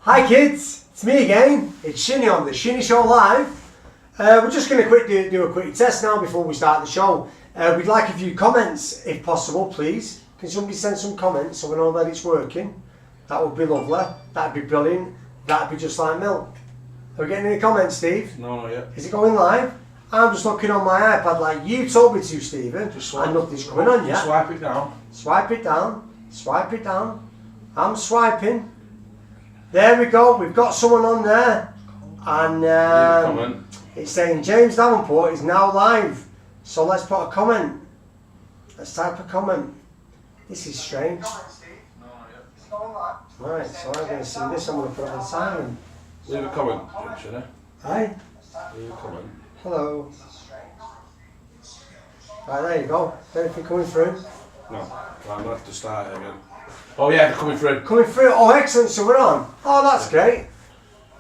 Hi kids, it's me again. It's Shinny on the SHINNy Show live. We're just going to do a quick test now before we start the show. We'd like a few comments if possible, please. Can somebody send some comments so we know that it's working? That would be lovely. That'd be brilliant. That'd be just like milk. Are we getting any comments, Steve? No, not yet. Is it going live? I'm just looking on my iPad like you told me to, Stephen. Just swipe. And nothing's coming on yet. Swipe it down. Swipe it down. Swipe it down. I'm swiping. There we go. We've got someone on there. And it's saying James Davenport is now live. So let's put a comment. Let's type a comment. This is strange. Right, so I'm going to see this. I'm going to put it on silent. Leave a comment, Shinny. Hi. Leave a comment. Hello. Right, there you go. Is anything coming through? No, I'm going to have to start it again. Oh yeah, they're coming through. Coming through. Oh, excellent. So we're on. Oh, that's great.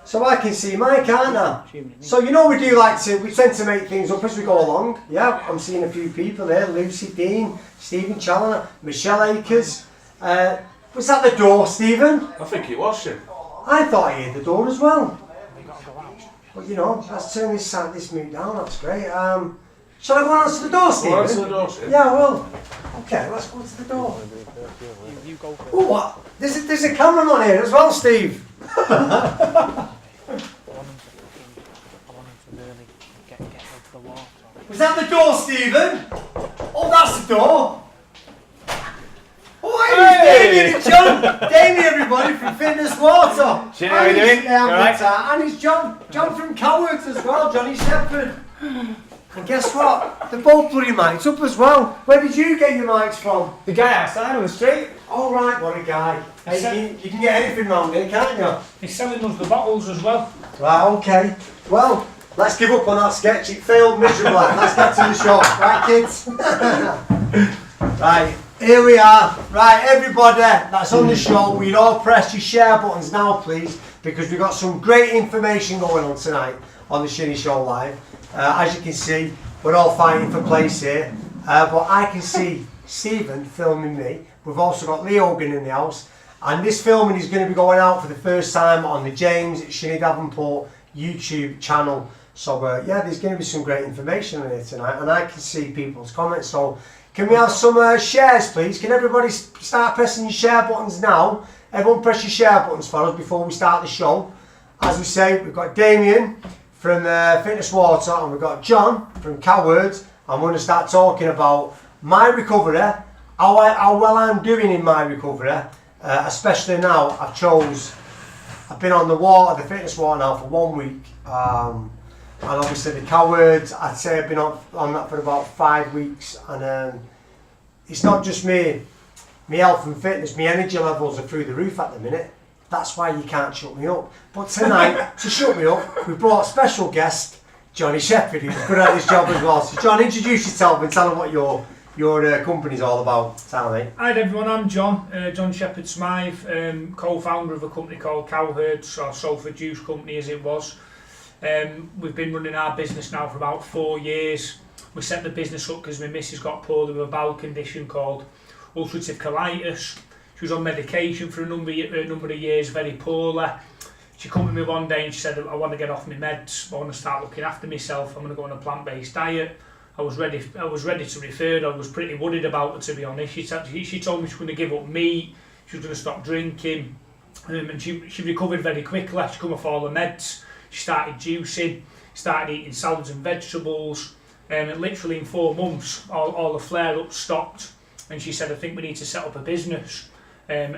So I can see mine, can't I? So you know we tend to make things up as we go along. Yeah, I'm seeing a few people there. Lucy Dean, Stephen Challoner, Michelle Akers. Was that the door, Stephen? I think it was, Shin. I thought I heard the door as well. But you know, let's turn this mute down. That's great. Shall I go and answer the door, Stephen? Go answer the door, Shin. Yeah, well. Okay, let's go to the door. Oh, what? There's a camera on here as well, Steve. Was that the door, Stephen? Oh, that's the door. Oh, hey, Damian and John. Damian, everybody, from Fitness Water. Shinny, how are you doing? And it's John from Cowards as well, Johnny Shepherd. And guess what? They're both bloody mics up as well. Where did you get your mics from? The guy outside on the street. All right, what a guy. Hey, you can get anything round here, can't you? He's selling us the bottles as well. Right, okay. Well, let's give up on that sketch. It failed miserably. Let's get to the show. Right, kids? Right, here we are. Right, everybody that's on the show, we'd all press your share buttons now, please, because we've got some great information going on tonight on the SHINNy Show Live. As you can see, we're all fighting for place here. But I can see Stephen filming me. We've also got Lee Hogan in the house. And this filming is going to be going out for the first time on the James Shinny Davenport YouTube channel. So yeah, there's going to be some great information on here tonight. And I can see people's comments. So can we have some shares, please? Can everybody start pressing your share buttons now? Everyone press your share buttons for us before we start the show. As we say, we've got Damian from Fitness Water, and we've got John from Cowards. I'm going to start talking about my recovery, how well I'm doing in my recovery, especially now I've been on the Fitness Water now for 1 week, and obviously the Cowards, I'd say I've been on that for about 5 weeks, and it's not just me health and fitness, my energy levels are through the roof at the minute. That's why you can't shut me up. But tonight, to shut me up, we brought a special guest, Johnny Shepherd, who's good at his job as well. So John, introduce yourself and tell them what your company's all about. Tell me. Hi everyone, I'm John, John Shepherd-Smyth, co-founder of a company called Cowherds, or Salford Juice Company as it was. We've been running our business now for about 4 years. We set the business up because my missus got poorly with a bowel condition called ulcerative colitis. She was on medication for a number of years, very poorly. She came to me one day and she said, I want to get off my meds, I want to start looking after myself, I'm going to go on a plant-based diet. I was ready to refer her. I was pretty worried about her, to be honest. She told me she was going to give up meat, she was going to stop drinking, and she recovered very quickly. She come off all the meds, she started juicing, started eating salads and vegetables, and literally in 4 months all the flare-ups stopped. And she said, I think we need to set up a business. And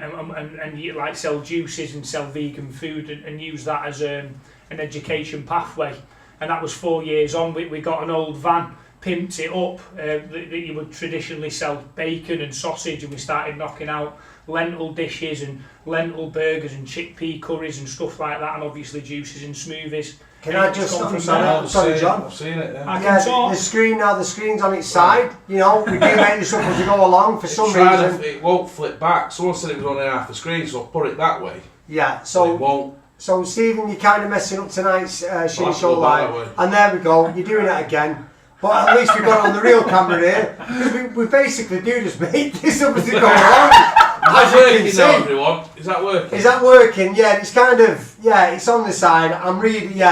like sell juices and sell vegan food and use that as an education pathway. And that was 4 years on. We got an old van, pimped it up, that you would traditionally sell bacon and sausage, and we started knocking out lentil dishes and lentil burgers and chickpea curries and stuff like that, and obviously juices and smoothies. Can I just sorry, John? I've seen it, yeah. I can talk. The screen's on its side. You know, we do make this up as we go along for some reason. It won't flip back. Someone said it was only half the screen, so I'll put it that way. Yeah, But so it won't. So Stephen, you're kind of messing up tonight's SHINNy Show Live. And there we go, you're doing it again. But at least we've got it on the real camera here. Because we basically do just make this up as we go along. that working now, everyone? Is that working? Is that working? Yeah, it's kind of, it's on the side. I'm really,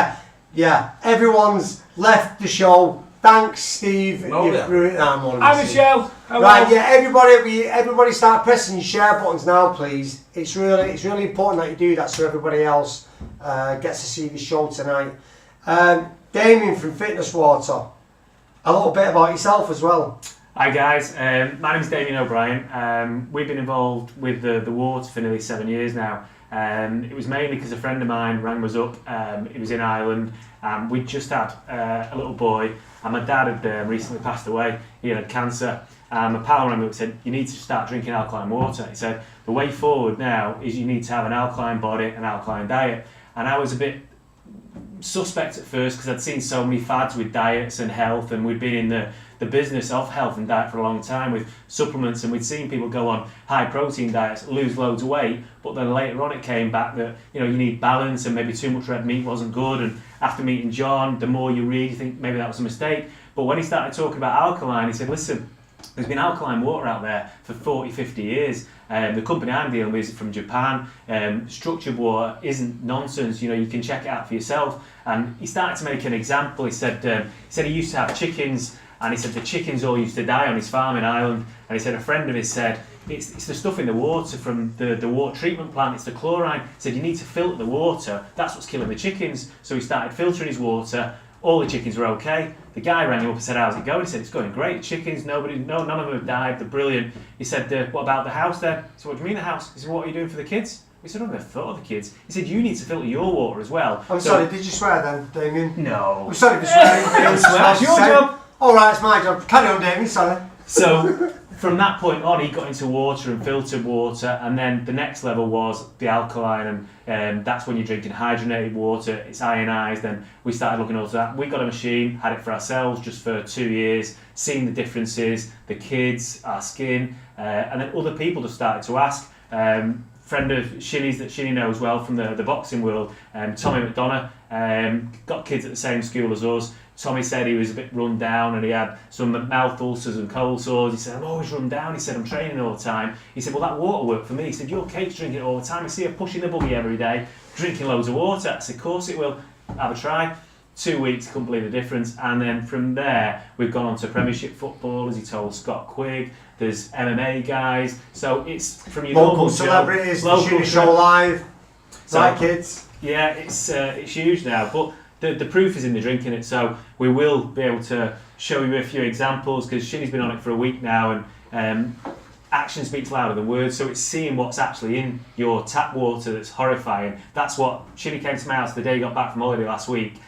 everyone's left the show. Thanks, Steve. Oh, yeah. Hi, Michelle. Right, everybody start pressing your share buttons now, please. It's really important that you do that so everybody else gets to see the show tonight. Damian from Fitness Water, a little bit about yourself as well. Hi guys, my name is Damian O'Brien. We've been involved with the water for nearly 7 years now. It was mainly because a friend of mine rang us up. He was in Ireland. We'd just had a little boy, and my dad had recently passed away. He had cancer. My pal rang me up and said, you need to start drinking alkaline water. He said, the way forward now is you need to have an alkaline body, an alkaline diet. And I was a bit suspect at first because I'd seen so many fads with diets and health, and we'd been in the business of health and diet for a long time with supplements, and we'd seen people go on high protein diets, lose loads of weight, but then later on it came back that you need balance, and maybe too much red meat wasn't good. And after meeting John, the more you read, you think maybe that was a mistake. But when he started talking about alkaline, he said, listen, there's been alkaline water out there for 40, 50 years. The company I'm dealing with is from Japan. Structured water isn't nonsense. You can check it out for yourself. And he started to make an example. He said he used to have chickens, and he said the chickens all used to die on his farm in Ireland. And he said a friend of his said it's the stuff in the water from the water treatment plant. It's the chlorine. He said you need to filter the water. That's what's killing the chickens. So he started filtering his water. All the chickens were okay. The guy rang him up and said, how's it going? He said, it's going great. Chickens, none of them have died. They're brilliant. He said, what about the house then? He said, what do you mean the house? He said, what are you doing for the kids? He said, I never thought of the kids. He said, you need to filter your water as well. I'm sorry, did you swear then, Damian? No. I'm sorry for swearing. It's your job. All right, it's my job. Carry on, Damian, sorry. So from that point on, he got into water and filtered water, and then the next level was the alkaline, and that's when you're drinking hydrogenated water. It's ionized, and we started looking into that. We got a machine, had it for ourselves just for 2 years, seen the differences, the kids, our skin, and then other people just started to ask. Friend of Shinny's that Shinny knows well from the boxing world, Tommy McDonough, got kids at the same school as us. Tommy said he was a bit run down and he had some mouth ulcers and cold sores. He said, I'm always run down. He said, I'm training all the time. He said, well, that water worked for me. He said, your cake's drinking it all the time. I see her pushing the buggy every day, drinking loads of water. I said, of course it will. Have a try. 2 weeks, couldn't believe the difference. And then from there, we've gone on to Premiership football, as he told Scott Quigg. There's MMA guys. So it's from your local celebrities, local show live. So, right, kids? Yeah, it's huge now. But the proof is in the drinking it, so we will be able to show you a few examples because Shinny's been on it for a week now, and action speaks louder than words, so it's seeing what's actually in your tap water that's horrifying. That's what Shinny came to my house the day he got back from holiday last week,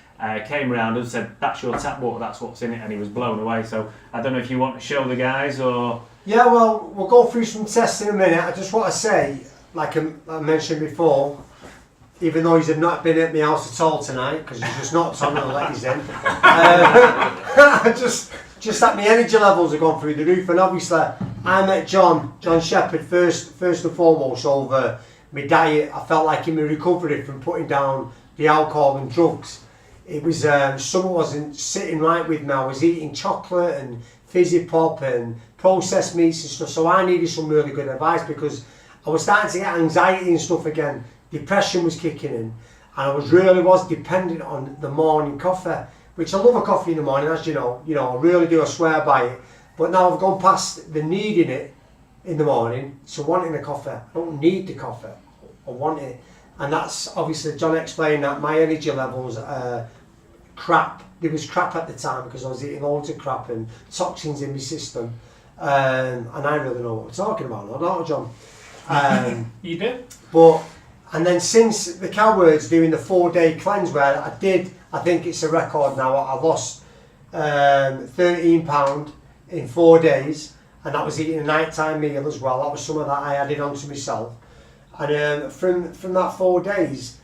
came around and said, that's your tap water, that's what's in it, and he was blown away. So I don't know if you want to show the guys or... Yeah, well, we'll go through some tests in a minute. I just want to say, like I mentioned before, even though he's not been at my house at all tonight, because he's just knocked on and let us in. Just that my energy levels have gone through the roof, and obviously I met John Shepherd first and foremost over my diet. I felt like in my recovery from putting down the alcohol and drugs, it was something wasn't sitting right with me. I was eating chocolate and fizzy pop and processed meats and stuff, so I needed some really good advice because I was starting to get anxiety and stuff again. Depression was kicking in, and I was dependent on the morning coffee, which I love a coffee in the morning, as you know, I really do, I swear by it. But now I've gone past the needing it in the morning, so wanting the coffee. I don't need the coffee, I want it. And that's obviously, John explained that my energy levels are crap. It was crap at the time because I was eating loads of crap and toxins in my system. And I really know what we're talking about now, don't I, John? You do? And then since the Cowherds doing the 4-day cleanse where I think it's a record now, I lost 13 pound in 4 days, and that was eating a nighttime meal as well. That was some of that I added on to myself. And from that 4 days,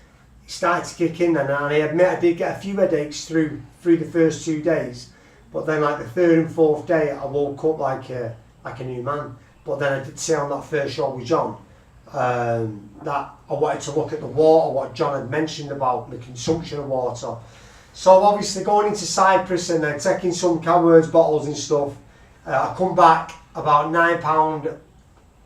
it started to kick in, and I admit I did get a few headaches through the first 2 days, but then like the third and fourth day, I woke up like a new man. But then I did say on that first show with John, that I wanted to look at the water, what John had mentioned about the consumption of water. So obviously going into Cyprus and then taking some Cowherds bottles and stuff, I come back about £9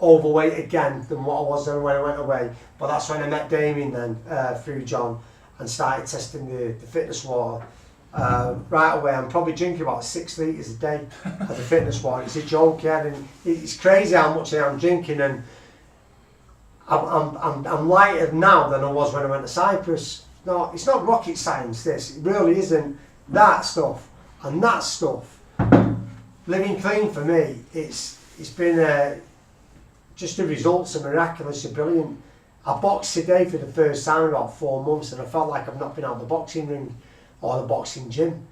overweight again than what I was then when I went away. But that's when I met Damian then through John and started testing the fitness water. Right away, I'm probably drinking about 6 litres a day of the fitness water. It's a joke, yeah, and it's crazy how much I am drinking, and I'm lighter now than I was when I went to Cyprus. No, it's not rocket science, this. It really isn't. That stuff and that stuff. Living clean for me, it's been just the results are miraculous and brilliant. I boxed today for the first time in about 4 months, and I felt like I've not been out of the boxing ring or the boxing gym.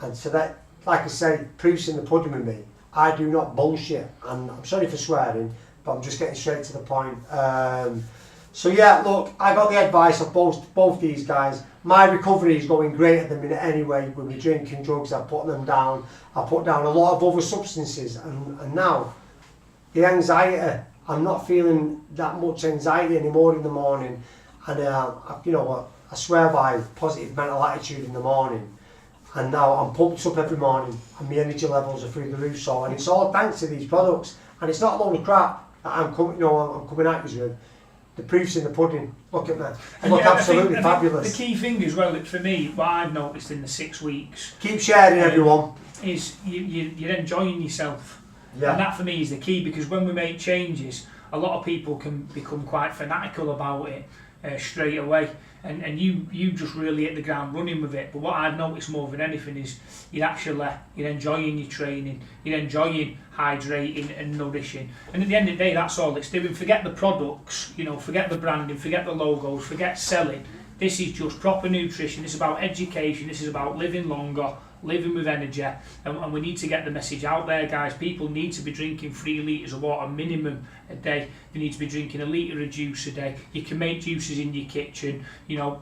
And so that, like I say, proof's in the pudding with me. I do not bullshit, and I'm sorry for swearing, but I'm just getting straight to the point. So yeah, look, I got the advice of both these guys. My recovery is going great at the minute anyway. With me drinking drugs, I put them down. I put down a lot of other substances, and now the anxiety, I'm not feeling that much anxiety anymore in the morning. And you know what, I swear by positive mental attitude in the morning. And now I'm pumped up every morning, and my energy levels are through the roof. So, and it's all thanks to these products. And it's not a load of crap that I'm coming at you with. The proof's in the pudding. Look at me. I look absolutely fabulous. The key thing as well, for me, what I've noticed in the 6 weeks... Keep sharing, everyone. ...is you're enjoying yourself. Yeah. And that for me is the key, because when we make changes, a lot of people can become quite fanatical about it straight away. And you just really hit the ground running with it. But what I've noticed more than anything is you're enjoying your training, you're enjoying hydrating and nourishing. And at the end of the day, that's all it's doing. Forget the products, forget the branding, forget the logos, forget selling. This is just proper nutrition. This is about education. This is about living longer, living with energy, and we need to get the message out there, guys. People need to be drinking 3 litres of water minimum a day. They need to be drinking a litre of juice a day. You can make juices in your kitchen.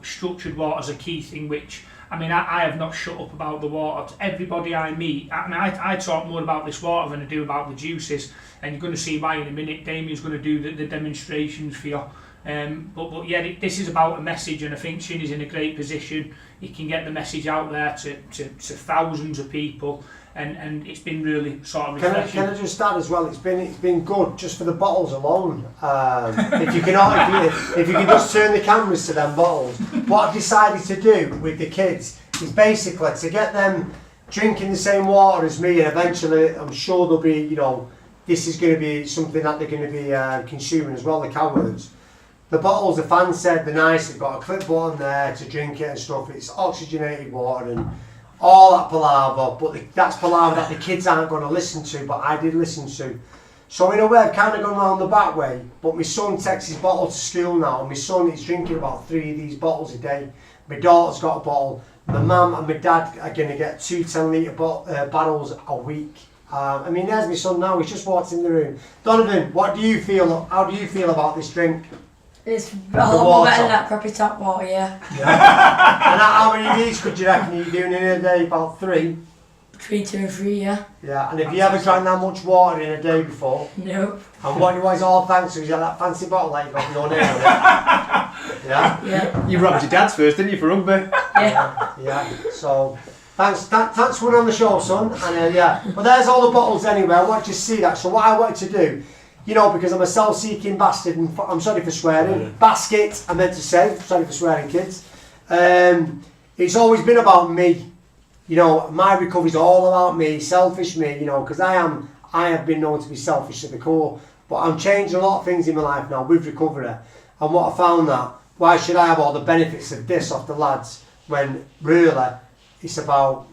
Structured water is a key thing, which, I have not shut up about the water. To everybody I meet, I talk more about this water than I do about the juices, and you're going to see why in a minute. Damian's going to do the demonstrations for you. But yeah, this is about a message, and I think SHINNy's in a great position. He can get the message out there to thousands of people, and it's been really sort of refreshing. Can I just add as well? It's been good just for the bottles alone. If you can just turn the cameras to them bottles. What I've decided to do with the kids is basically to get them drinking the same water as me, and eventually I'm sure they'll be, this is going to be something that they're going to be consuming as well, the cowards. The bottles, the fans said they're nice, they've got a clip button there to drink it and stuff. It's oxygenated water and all that palaver, but that's palaver that the kids aren't going to listen to, but I did listen to. So in a way, I've kind of gone round the back way, but my son takes his bottle to school now, and my son is drinking about 3 of these bottles a day. My daughter's got a bottle. My mum and my dad are going to get 2 10-litre bottles a week. There's my son now, he's just walked in the room. Donovan, how do you feel about this drink? It's a lot more better than that crappy tap water, yeah. And how many of these could you reckon you're doing in a day? About 3? Between 2 and 3, yeah. Yeah, and have you ever drank that much water in a day before? No. And what was all thanks to? Is that fancy bottle that you got your name on it? Yeah? Yeah. You robbed your dad's first, didn't you, for rugby? Yeah. So, thanks for coming on the show, son. And but there's all the bottles anyway. I want you to see that. So what I wanted to do, because I'm a self-seeking bastard, and I'm sorry for swearing. Basket, I meant to say. Sorry for swearing, kids. It's always been about me. My recovery's all about me, selfish me. Because I have been known to be selfish to the core. But I'm changing a lot of things in my life now with recovery. And what I found that, why should I have all the benefits of this off the lads when really it's about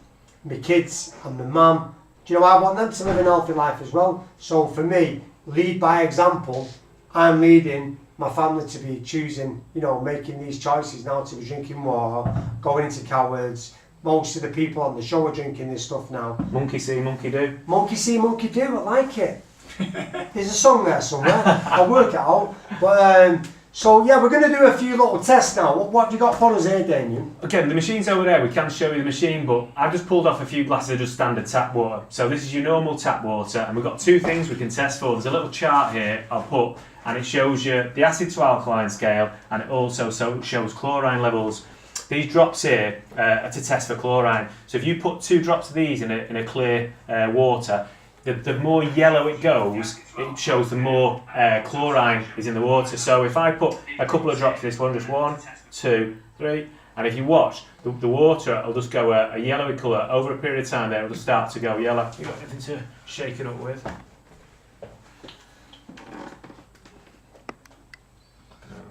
my kids and my mum? I want them to live an healthy life as well. So for me, lead by example. I'm leading my family to be choosing, making these choices now to be drinking water, going into cowards. Most of the people on the show are drinking this stuff now. Monkey see, monkey do. Monkey see, monkey do, I like it. There's a song there somewhere, I'll work it out. But so yeah, we're going to do a few little tests now. What have you got for us here, Damian? Okay, the machine's over there. We can show you the machine, but I've just pulled off a few glasses of just standard tap water. So this is your normal tap water, and we've got 2 things we can test for. There's a little chart here I'll put, and it shows you the acid to alkaline scale, and it also shows chlorine levels. These drops here are to test for chlorine. So if you put 2 drops of these in a clear water, the more yellow it goes, it shows the more chlorine is in the water. So if I put a couple of drops of this one, just 1, 2, 3, and if you watch, the water will just go a yellowy colour over a period of time. There, it'll just start to go yellow. You got anything to shake it up with?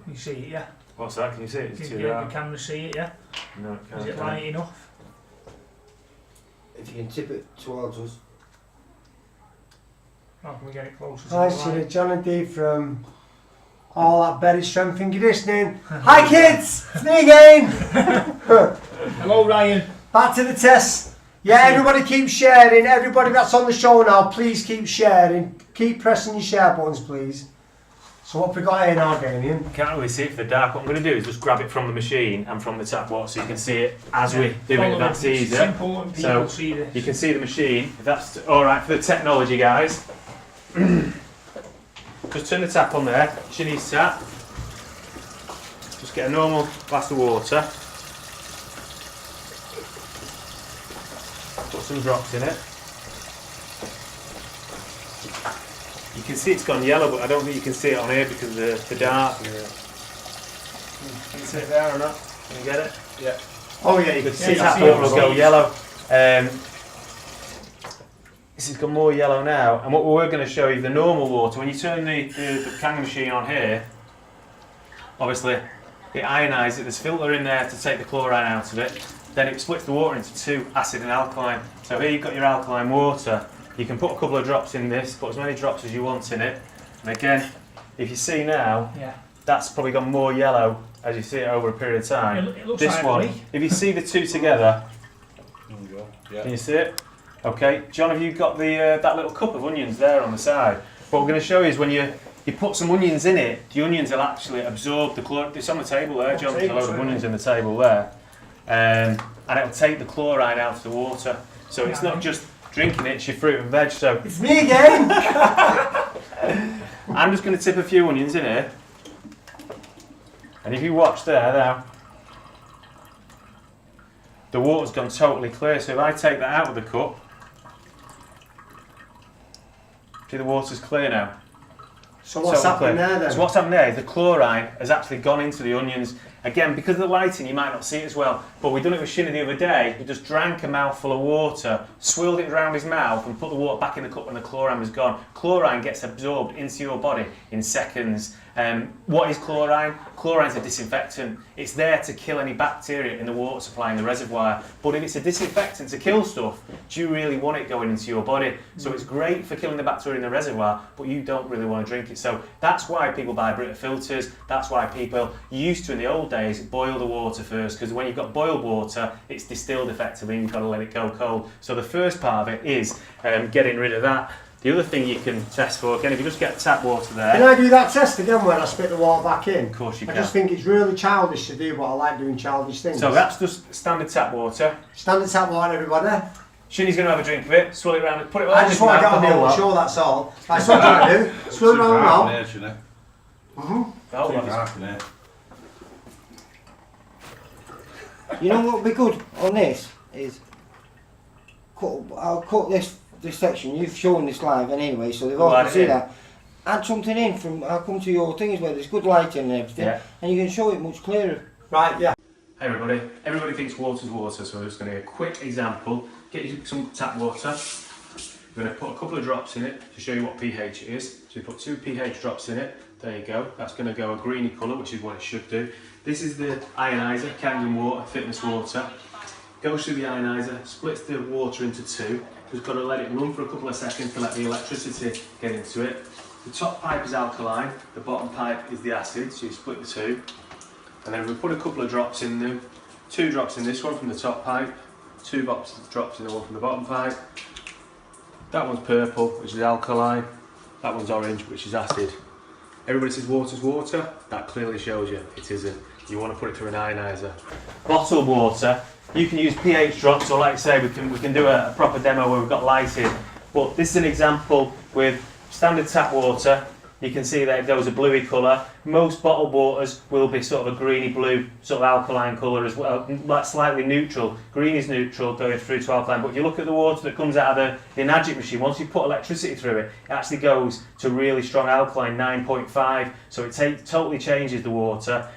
You see it, yeah? What's that? Can you see it? It's too Yeah, dark. the camera see it, yeah? No, it can't. Is it light enough? If you can tip it towards us. How can we get it closer to Hi, the Shinny, light? John and Dee from All That Berry Strength and Conditioning. Hi kids, it's me again. Hello, Ryan. Back to the test. Yeah, everybody keep sharing. Everybody that's on the show now, please keep sharing. Keep pressing your share buttons, please. So what have we got here now, Damian? Can't really see it for the dark. What I'm going to do is just grab it from the machine and from the tap water so you can see it as we do it. That's It's easier. important people So see this. you can see the machine. If that's all right for the technology, guys. Just turn the tap on there. Shinny's tap. Just get a normal glass of water. Put some drops in it. You can see it's gone yellow, but I don't think you can see it on here because of the dark. Can you see it there or not? Can you get it? Yeah. Oh yeah, you can See see that that. water will go yellow. This has got more yellow now, and what we're going to show you, the normal water, when you turn the canning machine on here, obviously it ionises it, there's a filter in there to take the chlorine out of it, then it splits the water into 2, acid and alkaline. So here you've got your alkaline water. You can put a couple of drops in this, put as many drops as you want in it, and again, if you see now, Yeah. that's probably gone more yellow as you see it over a period of time. It looks This like one, me. if you see the two together, There you go. Yeah. can you see it? Okay, John, have you got the that little cup of onions there on the side? What we're going to show you is when you put some onions in it, the onions will actually absorb the chlorine. It's on the table there, John. There's a load of onions in the table there, and it'll take the chlorine out of the water. So it's not just drinking it; it's your fruit and veg. So It's me again. I'm just going to tip a few onions in here, and if you watch there now. The water's gone totally clear, so if I take that out of the cup, see the water's clear now. So what's Totally happening clear. there then? So what's happened there is the chlorine has actually gone into the onions. Again, because of the lighting you might not see it as well, but we done it with Shinny the other day. He just drank a mouthful of water, swirled it around his mouth and put the water back in the cup when the chlorine was gone. Chlorine gets absorbed into your body in seconds. What is chlorine? Chlorine's a disinfectant. It's there to kill any bacteria in the water supply in the reservoir. But if it's a disinfectant to kill stuff, do you really want it going into your body? So it's great for killing the bacteria in the reservoir, but you don't really want to drink it. So that's why people buy Brita filters. That's why people used to, in the old days, boil the water first, because when you've got boiled water, it's distilled effectively and you've got to let it go cold. So the first part of it is getting rid of that. The other thing you can test for, again, if you just get tap water there. Can I do that test again when I spit the water back in? Of course you I can. just think it's really childish to do, but I like doing childish things. So that's just standard tap water. Standard tap water, everybody. Shinny's going to have a drink of it, swirl it around, put it all I in just his want to mouth, get on the the whole old lot. show, that's all. That's what I'm trying to do. Swirl around now. The whole lot. You know what would be good on this is I'll cut this section. You've shown this live anyway, so they've all Add can it see in. that. Add something in from. I'll come to your things where there's good lighting and everything, Yeah. and you can show it much clearer. Right, yeah. Hey everybody, everybody thinks water's water, so we're just going to get a quick example. Get you some tap water. We're going to put a couple of drops in it to show you what pH it is. So we put 2 pH drops in it. There you go. That's going to go a greeny colour, which is what it should do. This is the ioniser, Camden water, fitness water. Goes through the ioniser, splits the water into 2. Just got to let it run for a couple of seconds to let the electricity get into it. The top pipe is alkaline, the bottom pipe is the acid, so you split the 2. And then we put a couple of drops in them. 2 drops in this one from the top pipe, 2 drops in the one from the bottom pipe. That one's purple, which is alkaline. That one's orange, which is acid. Everybody says water's water. That clearly shows you it isn't. You want to put it through an ioniser. Bottled water, you can use pH drops, or like I say, we can do a proper demo where we've got lighting. But this is an example with standard tap water. you can see that it goes a bluey colour. Most bottled waters will be sort of a greeny blue, sort of alkaline colour as well, like slightly neutral. Green is neutral going through to alkaline, but if you look at the water that comes out of the Enagic machine, once you put electricity through it, it actually goes to really strong alkaline, 9.5, so it totally changes the water.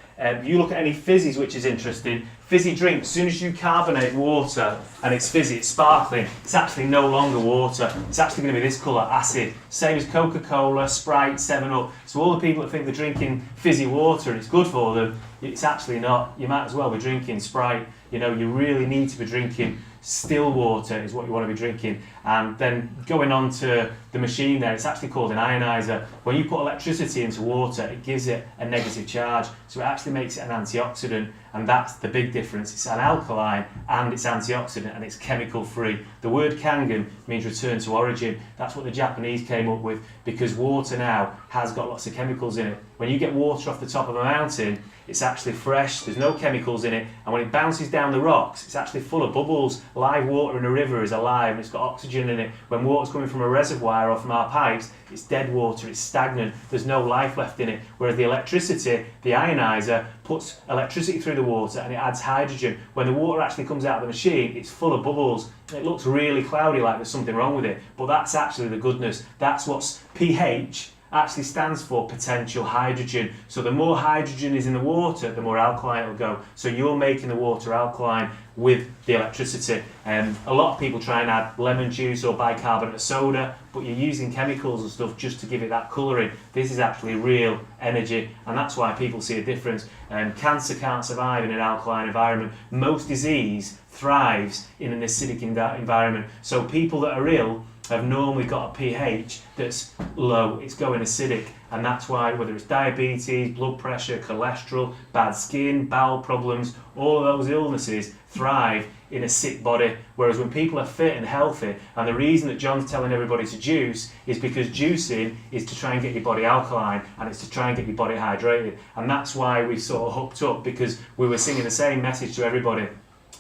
You look at any fizzies, which is interesting. Fizzy drinks, as soon as you carbonate water and it's fizzy, it's sparkling, it's actually no longer water. It's actually going to be this colour, acid. Same as Coca-Cola, Sprite, 7-Up. So all the people that think they're drinking fizzy water and it's good for them, it's actually not. You might as well be drinking Sprite. You know, you really need to be drinking still water is what you want to be drinking. And then going on to the machine there, it's actually called an ioniser. When you put electricity into water, it gives it a negative charge, so it actually makes it an antioxidant, and that's the big difference. It's an alkaline and it's antioxidant and it's chemical free. The word kangen means return to origin. That's what the Japanese came up with, because water now has got lots of chemicals in it. When you get water off the top of a mountain, it's actually fresh, there's no chemicals in it, and when it bounces down the rocks, it's actually full of bubbles. Live water in a river is alive and it's got oxygen in it. When water's coming from a reservoir or from our pipes, it's dead water, it's stagnant, there's no life left in it. Whereas the electricity, the ioniser, puts electricity through the water and it adds hydrogen. When the water actually comes out of the machine, it's full of bubbles. It looks really cloudy, like there's something wrong with it, but that's actually the goodness. That's what's pH actually stands for, potential hydrogen. So the more hydrogen is in the water, the more alkaline it'll go. So you're making the water alkaline with the electricity. A lot of people try and add lemon juice or bicarbonate of soda, but you're using chemicals and stuff just to give it that colouring. This is actually real energy, and that's why people see a difference. Cancer can't survive in an alkaline environment. Most disease thrives in an acidic environment. So people that are ill have normally got a pH that's low, it's going acidic, and that's why whether it's diabetes, blood pressure, cholesterol, bad skin, bowel problems, all of those illnesses thrive in a sick body. Whereas when people are fit and healthy, and the reason that John's telling everybody to juice is because juicing is to try and get your body alkaline, and it's to try and get your body hydrated, and that's why we sort of hooked up, because we were singing the same message to everybody.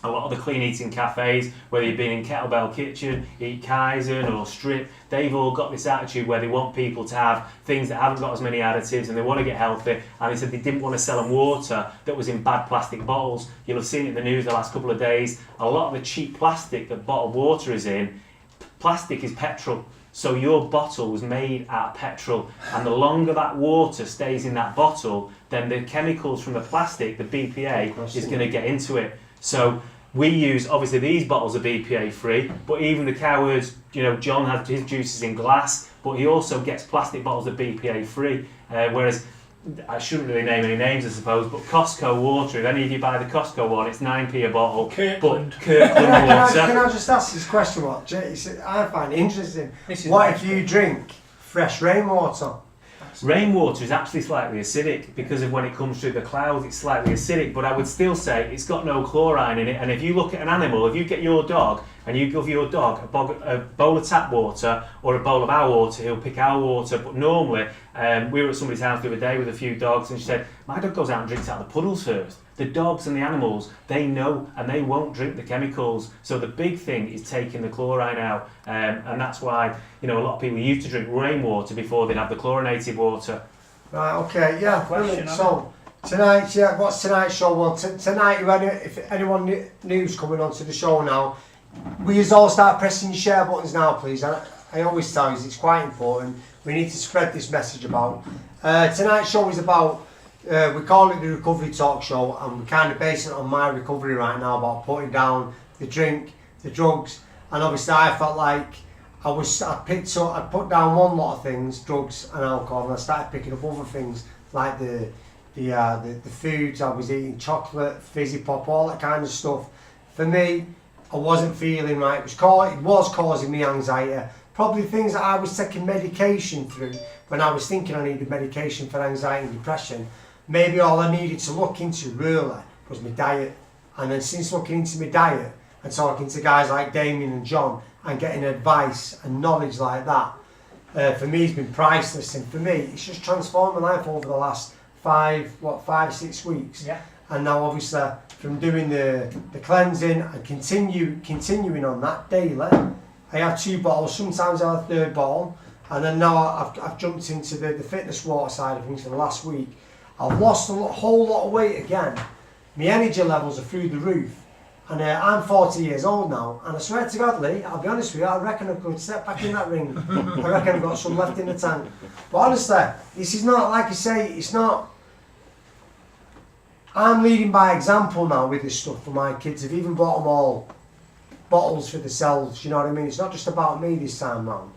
A lot of the clean eating cafes, whether you've been in Kettlebell Kitchen, Eat Kaizen or Strip, they've all got this attitude where they want people to have things that haven't got as many additives and they want to get healthy, and they said they didn't want to sell them water that was in bad plastic bottles. You'll have seen it in the news the last couple of days. A lot of the cheap plastic that bottled water is in, plastic is petrol. So your bottle was made out of petrol, and the longer that water stays in that bottle, then the chemicals from the plastic, the BPA, is going to get into it. So we use, obviously these bottles are BPA free, but even the Cowards, you know, John has his juices in glass, but he also gets plastic bottles that are BPA free. Whereas, I shouldn't really name any names I suppose, but Costco water, if any of you buy the Costco one, it's 9p a bottle. Kirkland. But Kirkland water. Can I just ask this question, what I find interesting? What if you drink fresh rainwater? Rainwater is actually slightly acidic because of when it comes through the clouds, it's slightly acidic, but I would still say it's got no chlorine in it. And if you look at an animal, if you get your dog and you give your dog a bowl of tap water or a bowl of our water, he'll pick our water. But normally, we were at somebody's house the other day with a few dogs, and she said, my dog goes out and drinks out of the puddles first. The dogs and the animals, they know, and they won't drink the chemicals. So the big thing is taking the chlorine out, and that's why, you know, a lot of people used to drink rainwater before they'd have the chlorinated water. Right, okay, yeah, brilliant. So tonight, yeah, what's tonight's show? Well, tonight, if anyone new's coming onto the show now, will you all start pressing your share buttons now, please? I always tell you it's quite important. We need to spread this message about. Tonight's show is about, we call it the Recovery Talk Show, and we kind of base it on my recovery right now, about putting down the drink, the drugs, and obviously I felt like I put down one lot of things, drugs and alcohol, and I started picking up other things like the foods. I was eating chocolate, fizzy pop, all that kind of stuff. For me, I wasn't feeling right. It was causing me anxiety. Probably things that I was taking medication through when I was thinking I needed medication for anxiety and depression. Maybe all I needed to look into really was my diet. And then since looking into my diet and talking to guys like Damian and John and getting advice and knowledge like that, for me it's been priceless. And for me, it's just transformed my life over the last 5-6 weeks. Yeah. And now obviously from doing the cleansing and continuing on that daily, I have 2 bottles, sometimes I have a 3rd bottle, And then now I've jumped into the fitness water side of things for the last week. I've lost a whole lot of weight again. My energy levels are through the roof. And I'm 40 years old now, and I swear to God, Lee, I'll be honest with you, I reckon I could step back in that ring. I reckon I've got some left in the tank. But honestly, this is not, like I say, it's not... I'm leading by example now with this stuff for my kids. I've even bought them all bottles for themselves, you know what I mean? It's not just about me this time round.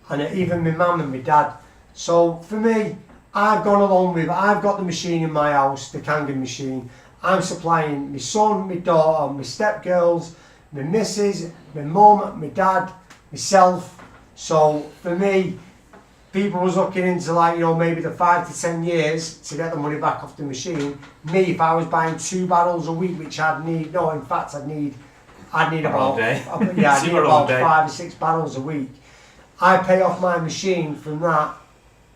And even my mum and my dad. So for me, I've gone along with, I've got the machine in my house, the Kangen machine. I'm supplying my son, my daughter, my stepgirls, my missus, my mum, my dad, myself. So for me, people was looking into like, you know, maybe the 5 to 10 years to get the money back off the machine. Me, if I was buying 2 barrels a week, which I'd need, no, in fact, I'd need about, yeah, I'd need about 5 or 6 barrels a week. I pay off my machine from that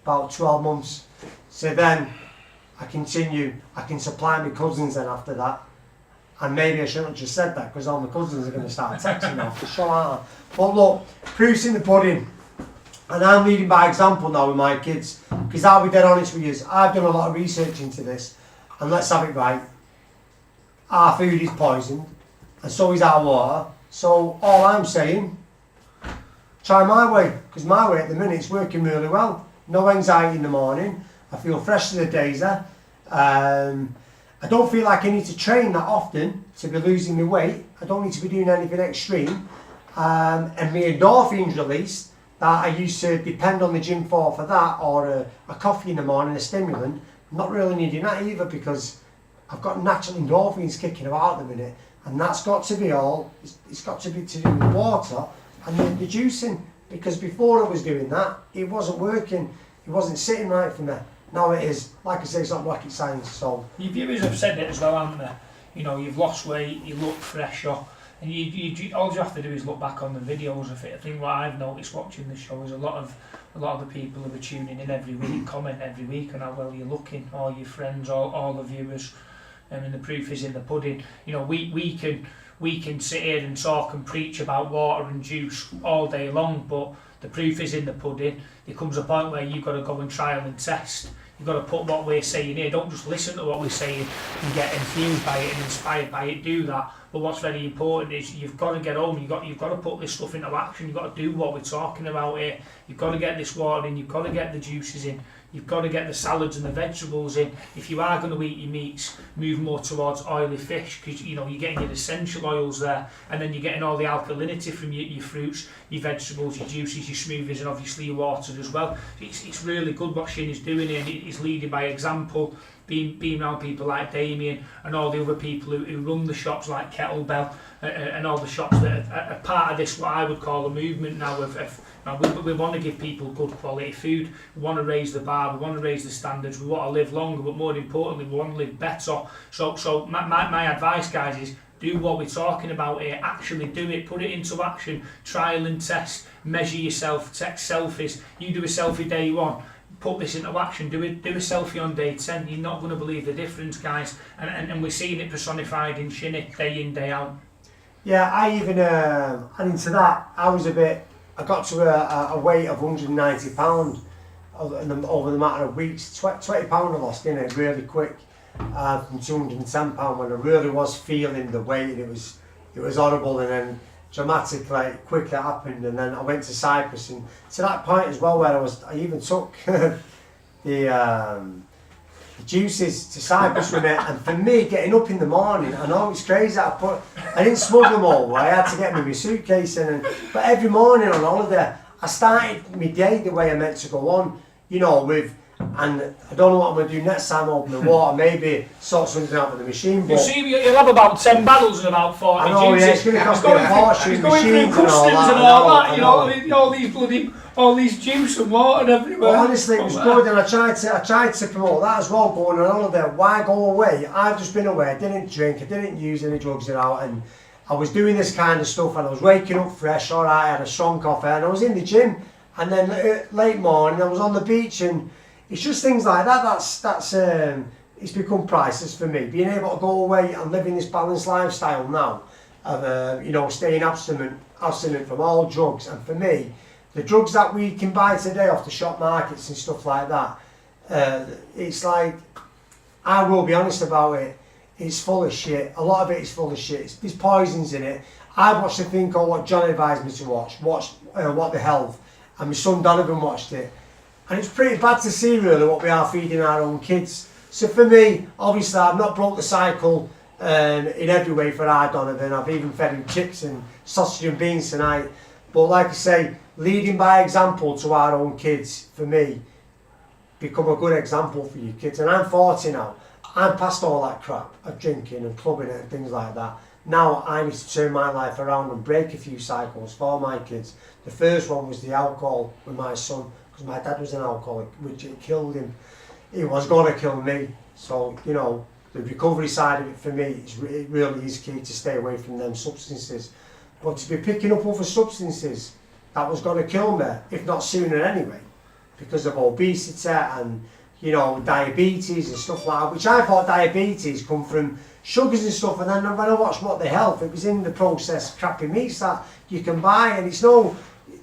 about 12 months. So then I continue, I can supply my cousins then after that. And maybe I shouldn't have just said that because all my cousins are going to start texting now for sure, aren't they? But look, proof's in the pudding. And I'm leading by example now with my kids. Because I'll be dead honest with you, I've done a lot of research into this. And let's have it right. Our food is poisoned. And so is our water. So all I'm saying, try my way. Because my way at the minute is working really well. No anxiety in the morning. I feel fresh to the daisier. I don't feel like I need to train that often to be losing my weight. I don't need to be doing anything extreme. And my endorphins released that I used to depend on the gym for that, or a coffee in the morning, a stimulant. I'm not really needing that either because I've got natural endorphins kicking about at the minute. And that's got to be all, it's got to be to do with water and the juicing. Because before I was doing that, it wasn't working. It wasn't sitting right for me. Now it is. Like I say, it's not rocket science. So your viewers have said it as well, haven't they? You know, you've lost weight, you look fresher, and you all you have to do is look back on the videos of it. I think what I've noticed watching the show is a lot of the people who are tuning in every week comment every week on how well you're looking, all your friends, all the viewers. And the proof is in the pudding. You know, we can sit here and talk and preach about water and juice all day long, but the proof is in the pudding. There comes a point where you've got to go and trial and test. You've got to put what we're saying here. Don't just listen to what we're saying and get enthused by it and inspired by it. Do that. But what's very important is you've got to get home. You've got to put this stuff into action. You've got to do what we're talking about here. You've got to get this water in. You've got to get the juices in. You've got to get the salads and the vegetables in. If you are going to eat your meats, move more towards oily fish because you know you're getting your essential oils there, and then you're getting all the alkalinity from your fruits, your vegetables, your juices, your smoothies, and obviously your water as well. It's really good what SHINNy's doing here. He's leading by example, being around people like Damian and all the other people who run the shops like Kettlebell and all the shops that are part of this, what I would call a movement now we want to give people good quality food. We want to raise the bar, we want to raise the standards, we want to live longer, but more importantly, we want to live better. So my advice, guys, is do what we're talking about here. Actually do it, put it into action, trial and test, measure yourself, take selfies. You do a selfie day 1, put this into action, do a selfie on day 10. You're not going to believe the difference, guys. And we're seeing it personified in SHINNy day in, day out. yeah, I even and into that I got to a weight of 190 pounds over the matter of weeks. 20 pound I lost in it really quick, from 210 pound when I really was feeling the weight. It was horrible, and then dramatically quickly happened, and then I went to Cyprus, and to that point as well where I even took the juices to Cyprus with me. And for me, getting up in the morning, I know it's crazy, I didn't smuggle them all, I had to get me my suitcase in, but every morning on holiday I started my day the way I meant to go on, you know, and I don't know what I'm going to do next time I open the water, maybe sort something out with the machine. But you'll have about 10 barrels and about 40 I know, juices. yeah, it's going to cost me a fortune. He's going through customs and all that, you know, all these juice and water everywhere. Well, honestly, it was good, and I tried to promote that as well, going on holiday. Why go away? I've just been away, I didn't drink, I didn't use any drugs and I was doing this kind of stuff, and I was waking up fresh, alright, I had a strong coffee, and I was in the gym, and then late morning I was on the beach, and it's just things like that, that's it's become priceless for me, being able to go away and living this balanced lifestyle now, of you know, staying abstinent from all drugs. And for me, The drugs that we can buy today off the shop markets and stuff like that, it's like, I will be honest about it, it's full of shit. A lot of it is full of shit. There's poisons in it. I watched a thing called What John advised me to watch What the Health, and my son Donovan watched it. And it's pretty bad to see really what we are feeding our own kids. So for me, obviously I've not broke the cycle in every way for our Donovan. I've even fed him chips and sausage and beans tonight. But like I say, leading by example to our own kids, for me, become a good example for your kids. And I'm 40 now. I'm past all that crap of drinking and clubbing and things like that. Now I need to turn my life around and break a few cycles for my kids. The first one was the alcohol with my son, because my dad was an alcoholic, which it killed him. It was going to kill me. So, you know, the recovery side of it for me, it really is key to stay away from them substances. But to be picking up other substances, that was going to kill me, if not sooner anyway, because of obesity and, you know, diabetes and stuff like that, which I thought diabetes come from sugars and stuff, and then when I watched What the Health, it was in the processed crappy meats that you can buy, and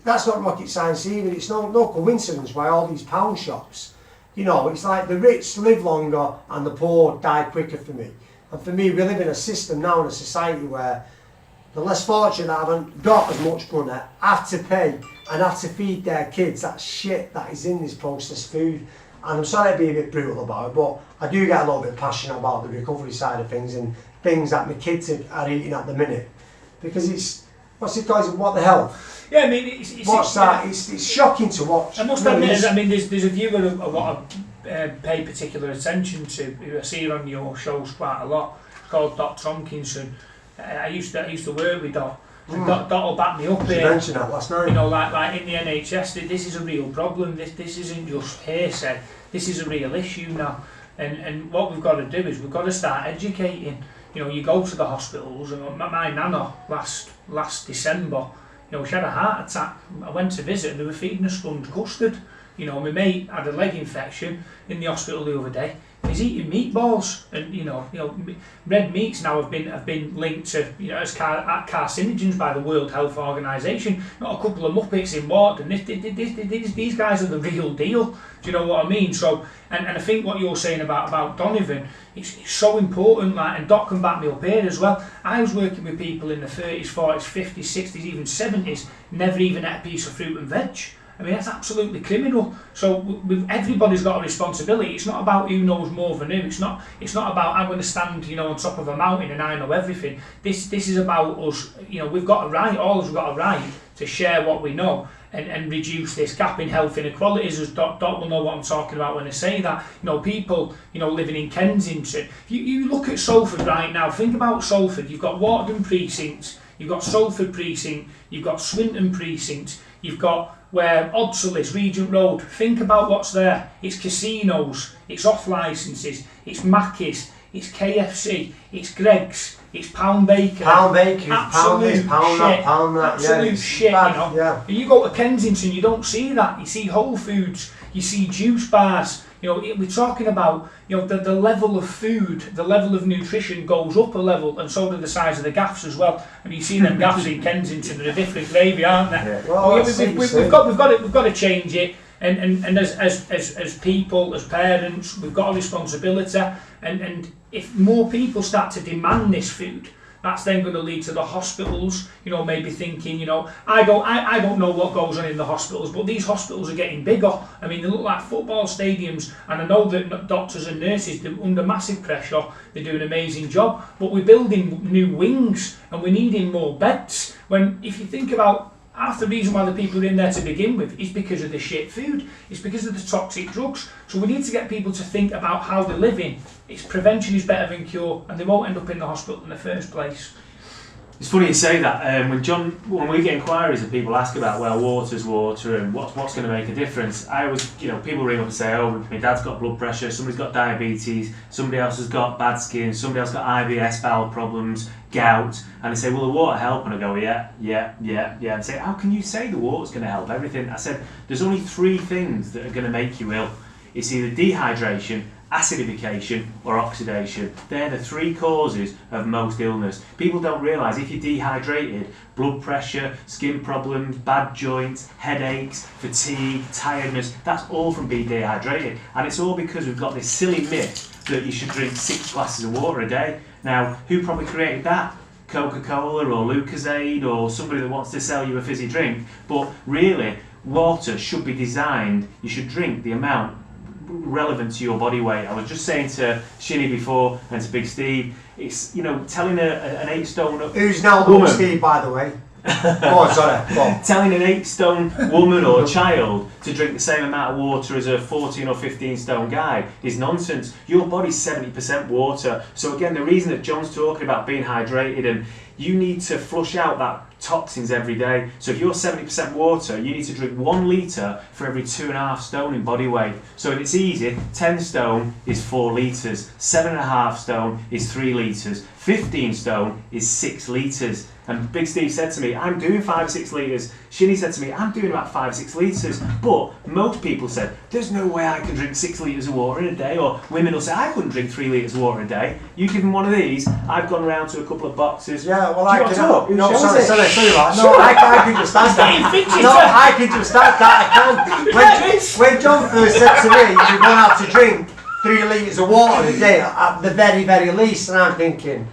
that's not rocket science either. It's no coincidence why all these pound shops, you know, it's like the rich live longer and the poor die quicker for me. And for me, we live in a system now, in a society where the less fortunate that haven't got as much money have to pay and have to feed their kids that shit that is in this processed food. And I'm sorry to be a bit brutal about it, but I do get a little bit passionate about the recovery side of things and things that my kids are eating at the minute. Because it's, what's it called, What the Hell? Yeah, I mean, it's shocking to watch. I must admit, I mean, there's a viewer of what I pay particular attention to, who I see on your shows quite a lot, called Dot Tomkinson. I used to work with Dot. And Dot will back me up You here. mentioned that last night. You know, like in the NHS, this is a real problem. This isn't just hearsay. This is a real issue now. And what we've got to do is we've got to start educating. You know, you go to the hospitals, and my nana last December, you know, she had a heart attack. I went to visit and they were feeding her sponge custard. You know, my mate had a leg infection in the hospital the other day. He's eating meatballs, and you know, red meats now have been linked to, you know, as carcinogens by the World Health Organization. Not a couple of muppets in Wharton. These guys are the real deal. Do you know what I mean? So, and I think what you're saying about Donovan, it's so important. Like, and Doc can back me up here as well. I was working with people in the 30s, 40s, 50s, 60s, even 70s, never even ate a piece of fruit and veg. I mean, that's absolutely criminal. So everybody's got a responsibility. It's not about who knows more than who. It's not about I'm going to stand, you know, on top of a mountain and I know everything. This is about us. You know, we've got a right. All of us have got a right to share what we know and reduce this gap in health inequalities. As Dot will know what I'm talking about when I say that. You know, people, you know, living in Kensington. You look at Salford right now. Think about Salford. You've got Wharton Precinct. You've got Salford Precinct. You've got Swinton Precinct. You've got where Odsall is, Regent Road. Think about what's there. It's casinos, it's off licences, it's Mackey's, it's KFC, it's Greggs, it's Pound Bacon. Absolute shit, bad, you know. Yeah. You go to Kensington, you don't see that. You see Whole Foods, you see juice bars. You know, we're talking about, you know, the level of food, the level of nutrition goes up a level, and so do the size of the gaffs as well. I mean, you see them gaffs in Kensington, they're a different gravy, aren't they? Yeah. Well, we've got to change it, and as people, as parents, we've got a responsibility, and if more people start to demand this food, that's then going to lead to the hospitals, you know, maybe thinking, you know, I don't know what goes on in the hospitals, but these hospitals are getting bigger. I mean, they look like football stadiums, and I know that doctors and nurses, they're under massive pressure, they do an amazing job, but we're building new wings, and we're needing more beds. When, if you think about half the reason why the people are in there to begin with is because of the shit food, it's because of the toxic drugs. So we need to get people to think about how they're living. It's prevention is better than cure, and they won't end up in the hospital in the first place. It's funny you say that. When we get inquiries and people ask about, well, water's water and what's going to make a difference, I always, you know, people ring up and say, oh, my dad's got blood pressure, somebody's got diabetes, somebody else has got bad skin, somebody else got IBS, bowel problems, gout, and they say, will the water help? And I go, yeah. And I say, how can you say the water's going to help everything? I said, there's only 3 things that are going to make you ill. It's either dehydration, acidification or oxidation. They're the 3 causes of most illness. People don't realise if you're dehydrated, blood pressure, skin problems, bad joints, headaches, fatigue, tiredness, that's all from being dehydrated. And it's all because we've got this silly myth that you should drink 6 glasses of water a day. Now, who probably created that? Coca-Cola or Lucozade or somebody that wants to sell you a fizzy drink. But really, water should be designed, you should drink the amount relevant to your body weight. I was just saying to Shinny before and to Big Steve, it's, you know, telling an 8 stone who's now woman, Steve, by the way. Go on, sorry. Go on. Telling an 8 stone woman or child to drink the same amount of water as a 14 or 15 stone guy is nonsense. Your body's 70% water. So again, the reason that John's talking about being hydrated, and you need to flush out that toxins every day. So if you're 70% water, you need to drink 1 litre for every 2.5 stone in body weight. So if it's easy, 10 stone is 4 litres, 7.5 stone is 3 litres, 15 stone is 6 litres. And Big Steve said to me, I'm doing 5 or 6 litres. Shinny said to me, I'm doing about 5 or 6 litres. But most people said, there's no way I can drink 6 litres of water in a day. Or women will say, I couldn't drink 3 litres of water a day. You give them one of these, I've gone around to a couple of boxes. Yeah, well, I can talk. No, sorry, I can just add that. No, I can just add that. I can. When John first said to me, you're going to have to drink 3 litres of water a day at the very, very least, and I'm thinking,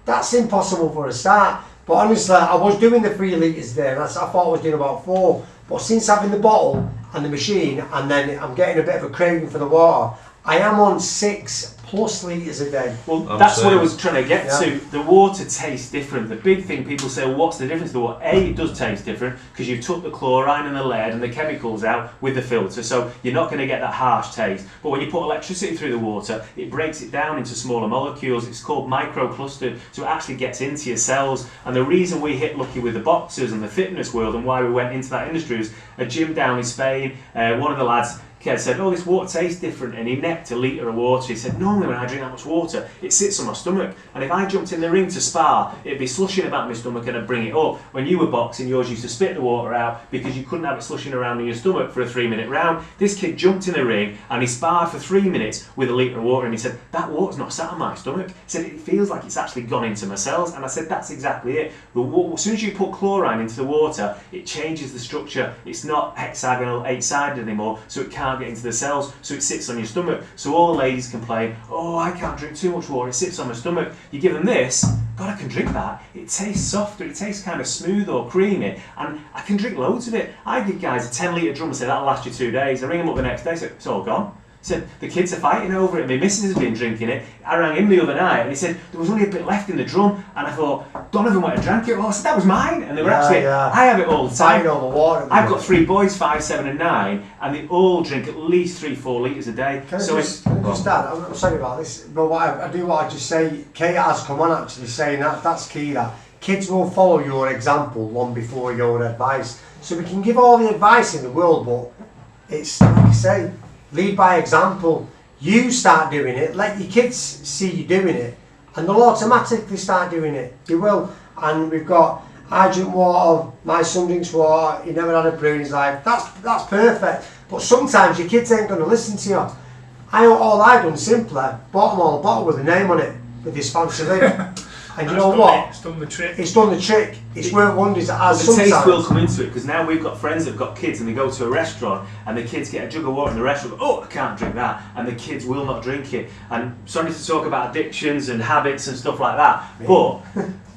that's impossible for a start. But honestly, I was doing the 3 litres there, and I thought I was doing about 4. But since having the bottle and the machine, and then I'm getting a bit of a craving for the water, I am on 6+ litres a day. Well, that's what I was trying to get to. The water tastes different. The big thing, people say, well, what's the difference? The water, A, it does taste different because you've took the chlorine and the lead and the chemicals out with the filter, so you're not going to get that harsh taste. But when you put electricity through the water, it breaks it down into smaller molecules. It's called microclustered, so it actually gets into your cells. And the reason we hit lucky with the boxers and the fitness world and why we went into that industry was a gym down in Spain. One of the lads said, oh, this water tastes different, and he necked a litre of water. He said, normally when I drink that much water, it sits on my stomach, and if I jumped in the ring to spar, it'd be slushing about my stomach and I'd bring it up. When you were boxing, yours used to spit the water out because you couldn't have it slushing around in your stomach for a 3-minute round. This kid jumped in the ring and he sparred for 3 minutes with a litre of water, and he said, that water's not sat on my stomach. He said, it feels like it's actually gone into my cells. And I said, that's exactly it. As soon as you put chlorine into the water, it changes the structure. It's not hexagonal, 8-sided anymore, so it can't get into the cells. So it sits on your stomach. So all the ladies complain, oh, I can't drink too much water, it sits on my stomach. You give them this, God, I can drink that. It tastes softer, it tastes kind of smooth or creamy, and I can drink loads of it. I give guys a 10 litre drum and say, that'll last you 2 days. I ring them up the next day, say, it's all gone. He said, the kids are fighting over it, my missus has been drinking it. I rang him the other night and he said, there was only a bit left in the drum, and I thought, Donovan went and drank it. Well, I said, that was mine. And they were I have it all the time. All the water. I've got 3 boys, 5, 7 and 9, and they all drink at least 3-4 litres a day. Can I just add, I'm sorry about this, but I just say, Kate has come on actually saying that's key, that kids will follow your example long before your advice. So we can give all the advice in the world, but it's, like you say, lead by example. You start doing it, let your kids see you doing it, and they'll automatically start doing it. They will. And we've got, I drink water, my son drinks water, he never had a brew in his life. That's perfect. But sometimes your kids ain't going to listen to you. All I done simply, bought them all a bottle with a name on it, with this fancy lid. And you know what? It's done the trick. It's done the trick. It's worked wonders. As the sometimes taste will come into it, because now we've got friends that've got kids and they go to a restaurant and the kids get a jug of water in the restaurant. Oh, I can't drink that, and the kids will not drink it. And sorry to talk about addictions and habits and stuff like that,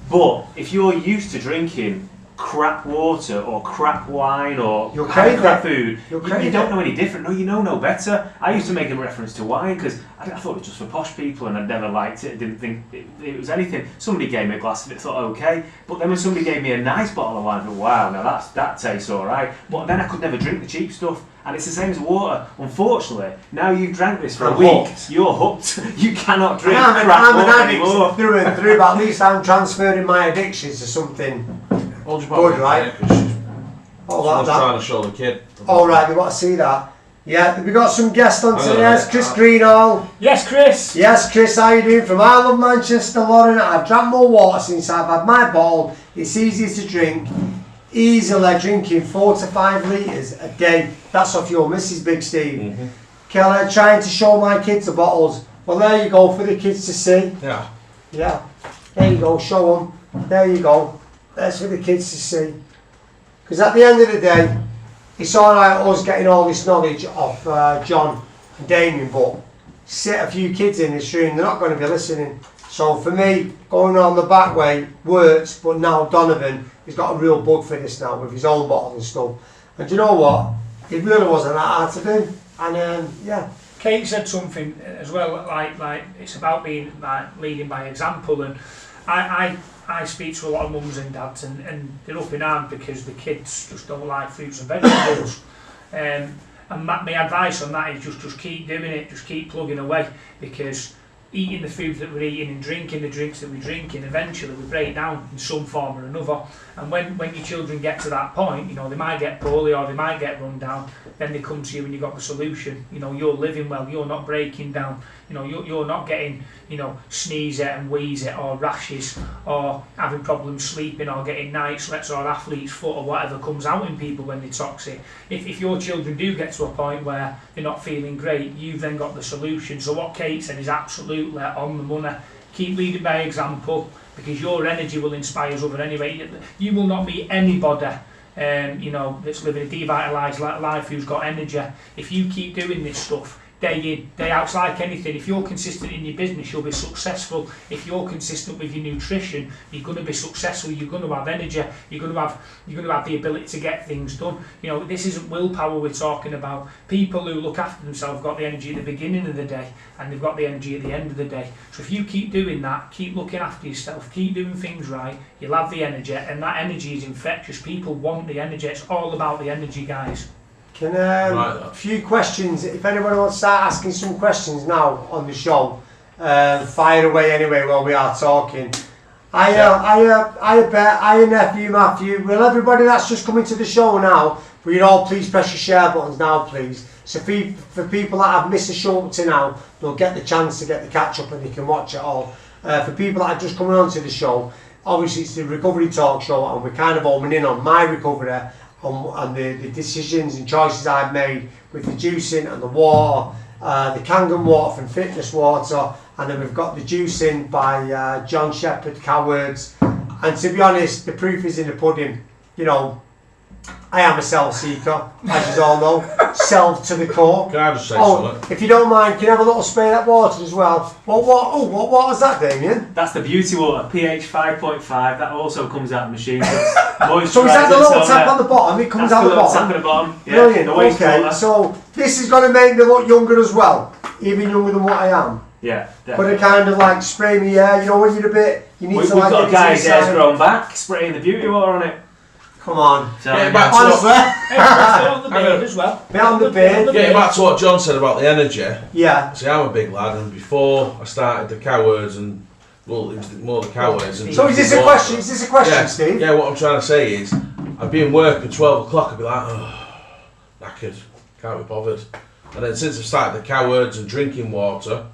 but if you're used to drinking crap water or crap wine or crap food, you don't know any different. No, you know no better. I used to make a reference to wine because I thought it was just for posh people and I'd never liked it. I didn't think it was anything. Somebody gave me a glass of it, thought okay, but then when somebody gave me a nice bottle of wine, I thought wow, now that tastes alright. But then I could never drink the cheap stuff. And it's the same as water. Unfortunately, now you've drank this for a week, you're hooked. You cannot drink crap water anymore. Through and through, but at least I'm transferring my addictions to something good, right? Someone's trying to show the kid. All right, you want to see that? Yeah, we got some guests on today. Yes, Chris Greenall. Yes, Chris. Yes, Chris, how you doing? From I Love Manchester, Lauren. I've drank more water since I've had my bottle. It's easy to drink. Easily drinking 4 to 5 litres a day. That's off your missus, Big Steve. trying to show my kids the bottles. Well, there you go for the kids to see. Yeah. Yeah. There you go, show them. There you go. That's for the kids to see. Because at the end of the day, it's alright us getting all this knowledge of John and Damian, but sit a few kids in this room, they're not going to be listening. So for me, going on the back way works, but now Donovan has got a real bug for this now with his own bottles and stuff. And do you know what? It really wasn't that hard to do. And yeah. Kate said something as well, like it's about being like leading by example, and I speak to a lot of mums and dads, and they're up in arms because the kids just don't like fruits and vegetables. And my advice on that is just keep doing it, just keep plugging away, because eating the food that we're eating and drinking the drinks that we're drinking, eventually we break down in some form or another. And when your children get to that point, you know, they might get poorly or they might get run down, then they come to you and you've got the solution. You know, you're living well, you're not breaking down, you know, you're not getting, you know, sneeze it and wheeze it or rashes or having problems sleeping or getting night sweats or athlete's foot or whatever comes out in people when they're toxic. If your children do get to a point where they're not feeling great, you've then got the solution. So what Kate said is absolutely on the money. Keep leading by example, because your energy will inspire others anyway. You will not meet anybody you know, that's living a devitalised life who's got energy. If you keep doing this stuff day in, day out, it's like anything. If you're consistent in your business, you'll be successful. If you're consistent with your nutrition, you're going to be successful. You're going to have energy. You're going to have the ability to get things done. You know, this isn't willpower we're talking about. People who look after themselves got the energy at the beginning of the day, and they've got the energy at the end of the day. So if you keep doing that, keep looking after yourself, keep doing things right, you'll have the energy, and that energy is infectious. People want the energy. It's all about the energy, guys. Can a few questions, if anyone wants to start asking some questions now on the show, fire away anyway while we are talking. I nephew Matthew, will everybody that's just coming to the show now, will you all please press your share buttons now please. So for people that have missed the show up to now, they'll get the chance to get the catch up and they can watch it all. For people that are just coming onto the show, obviously it's the recovery talk show and we're kind of homing in on my recovery and the decisions and choices I've made with the juicing and the water, the Kangen water from Fitness Water, and then we've got the juicing by John Shepherd, Cowards. And to be honest, the proof is in the pudding. You know, I am a self-seeker, as you all know, self to the core. Can I just say something? If you don't mind, can you have a little spray of that water as well? What was that, Damian? That's the beauty water, pH 5.5. That also comes out of the machine. So is that the little tap on the bottom? It comes out the bottom? Tap at the bottom. Yeah, brilliant, the okay. water. So this is going to make me look younger as well, even younger than what I am. Yeah, definitely. But it kind of like spray me hair, you know, when you're a bit, you need We've to like got a guy's get hair's grown back, spraying the beauty water on it. Come on. So, yeah, back to honestly. On the beard as well. On the beard. Getting back to what John said about the energy. Yeah. See, I'm a big lad, and before I started the Cowards, and well, it was more the Cowards. And so is this a question? Is this a question, yeah, Steve? Yeah. What I'm trying to say is, I'd be in work at 12 o'clock. I'd be like, oh, knackered, can't be bothered. And then since I've started the Cowards and drinking water,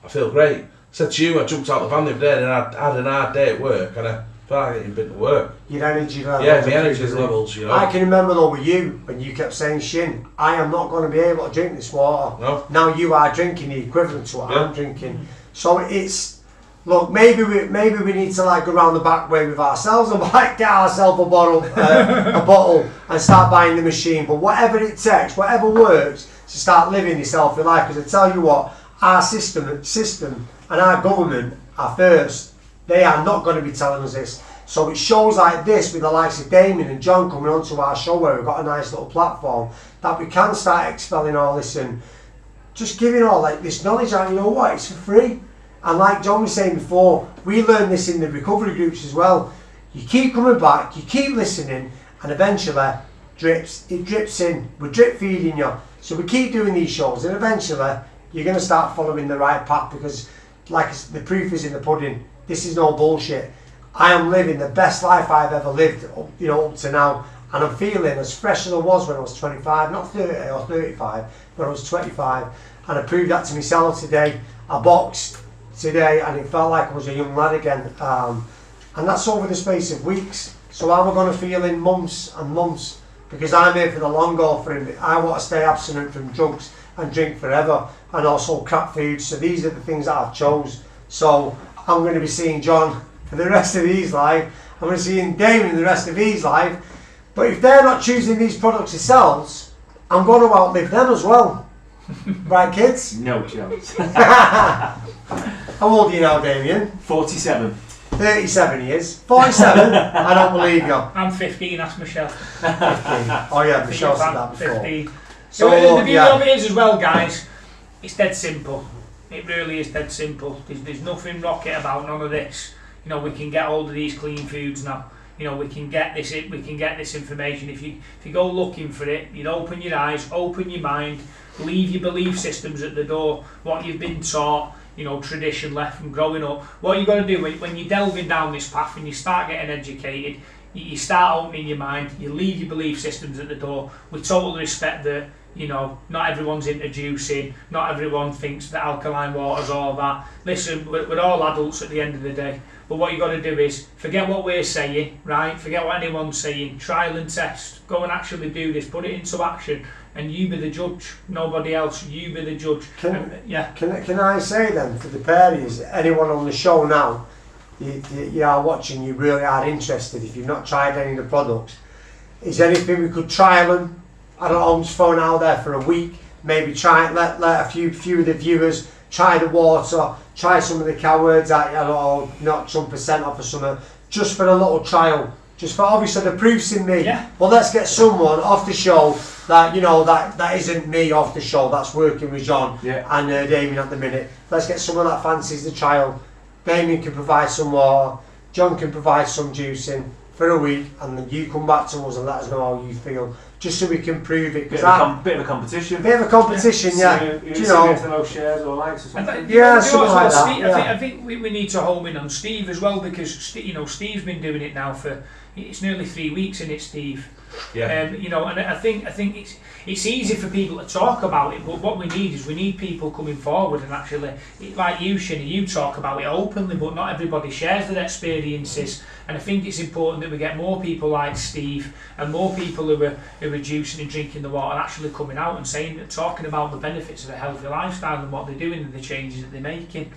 I feel great. I said to you, I jumped out the van the other day, and I had an hard day at work, and I felt like I hadn't been to work. Your energy levels. Yeah, my energy levels, you know. I can remember though with you, when you kept saying, Shin, I am not going to be able to drink this water. No. Now you are drinking the equivalent to what I'm drinking. So it's, look, maybe we need to like go around the back way with ourselves and like get ourselves a bottle and start buying the machine. But whatever it takes, whatever works to start living this healthy life. Because I tell you what, our system and our government are first. They are not going to be telling us this. So it shows like this with the likes of Damian and John coming onto our show where we've got a nice little platform that we can start expelling all this and just giving all like this knowledge out. You know what, it's for free. And like John was saying before, we learn this in the recovery groups as well. You keep coming back, you keep listening, and eventually it drips in. We're drip feeding you. So we keep doing these shows and eventually you're going to start following the right path because like the proof is in the pudding. This is no bullshit. I am living the best life I've ever lived, you know, up to now, and I'm feeling as fresh as I was when I was 25, not 30 or 35, when I was 25, and I proved that to myself today. I boxed today, and it felt like I was a young lad again, and that's over the space of weeks. So how am I going to feel in months and months? Because I'm here for the long haul for him. I want to stay abstinent from drugs and drink forever, and also crap food. So these are the things that I've chose. So I'm going to be seeing John for the rest of his life. I'm going to see Damian the rest of his life. But if they're not choosing these products themselves, I'm going to outlive them as well. Right, kids? No chance. How old are you now, Damian? 47. 37 years. 47? I don't believe you. I'm 15, ask Michelle. 15. Oh yeah, Michelle said that before. 15. So, the beauty yeah. of it is as well, guys, it's dead simple. It really is dead simple. There's nothing rocket about none of this. You know, we can get hold of these clean foods now. You know, we can get this information. If you go looking for it, you'd open your eyes, open your mind, leave your belief systems at the door, what you've been taught, you know, tradition left from growing up. What you've got to do when you're delving down this path and you start getting educated, you start opening your mind, you leave your belief systems at the door with total respect that, you know, not everyone's into juicing, not everyone thinks that alkaline water's all that. Listen, we're all adults at the end of the day. But what you've got to do is forget what we're saying, right? Forget what anyone's saying. Trial and test. Go and actually do this. Put it into action, and you be the judge. Nobody else. You be the judge. Can I say then for the parents, anyone on the show now, you are watching, you really are interested. If you've not tried any of the products, is there anything we could trial them? I don't know. I'm just throwing out there for a week. Maybe try it. Let a few of the viewers try the water. Try some of the cowards, I don't know, knock some % off or something, just for a little trial. Just for, obviously the proof's in me. Yeah. Well, let's get someone off the show that, you know, that isn't me off the show, that's working with John and Damian at the minute. Let's get someone that fancies the trial. Damian can provide some water, John can provide some juicing for a week, and then you come back to us and let us know how you feel, just so we can prove it. Bit of a competition. Bit of a competition, yeah. Do you know? Against the most shares or likes or something. Yeah, something like that. Steve, I think we need to home in on Steve as well, because you know, Steve's been doing it now for, it's nearly 3 weeks, isn't it, Steve? Yeah. You know, and I think it's easy for people to talk about it, but what we need people coming forward and actually, like you, Shinny, you talk about it openly, but not everybody shares their experiences. And I think it's important that we get more people like Steve and more people who are juicing and drinking the water actually coming out and talking about the benefits of a healthy lifestyle and what they're doing and the changes that they're making.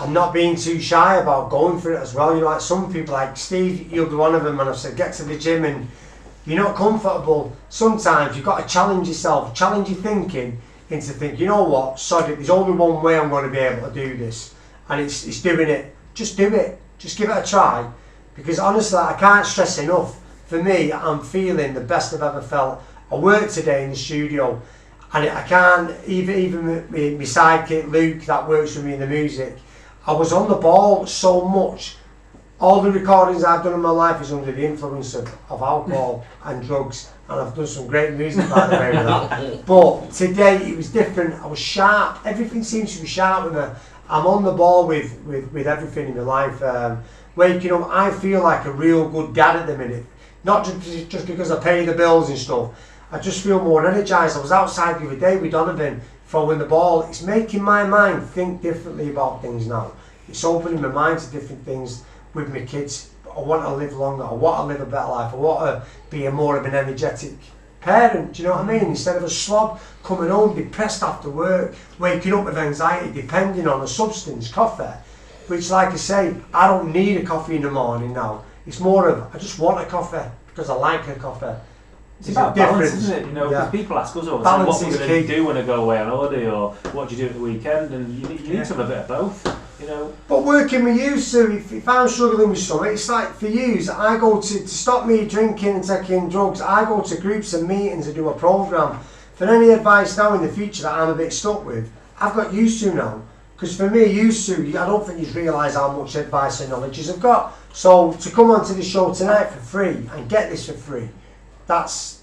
And not being too shy about going for it as well. You know, like some people, like Steve, you'll be one of them, and I've said, get to the gym and you're not comfortable. Sometimes you've got to challenge yourself, challenge your thinking into thinking, you know what, sod it, there's only one way I'm going to be able to do this. And it's doing it. Just do it. Just give it a try. Because honestly, I can't stress enough, for me, I'm feeling the best I've ever felt. I worked today in the studio, and I can't, even my sidekick Luke that works with me in the music, I was on the ball so much. All the recordings I've done in my life is under the influence of alcohol and drugs, and I've done some great music by the way with that. But today it was different. I was sharp. Everything seems to be sharp with me. I'm on the ball with everything in my life. Waking up, I feel like a real good dad at the minute. Not just because I pay the bills and stuff. I just feel more energised. I was outside the other day with Donovan throwing the ball. It's making my mind think differently about things now. It's opening my mind to different things with my kids. I want to live longer. I want to live a better life. I want to be more of an energetic parent. Do you know what I mean? Instead of a slob coming home depressed after work, waking up with anxiety, depending on a substance, coffee. Which, like I say, I don't need a coffee in the morning now. It's more of, I just want a coffee because I like a coffee. It's about balance, isn't it? You know, because people ask us all the time, what we're going to do when I go away on holiday, or what do you do at the weekend, and you need to have a bit of both, you know. But working with you, Sue, if I'm struggling with something, it's like for you, I go to stop me drinking and taking drugs, I go to groups and meetings and do a programme. For any advice now in the future that I'm a bit stuck with, I've got used to now. Because for me, you, Sue, I don't think you'd realise how much advice and knowledge you've got. So to come onto the show tonight for free and get this for free, that's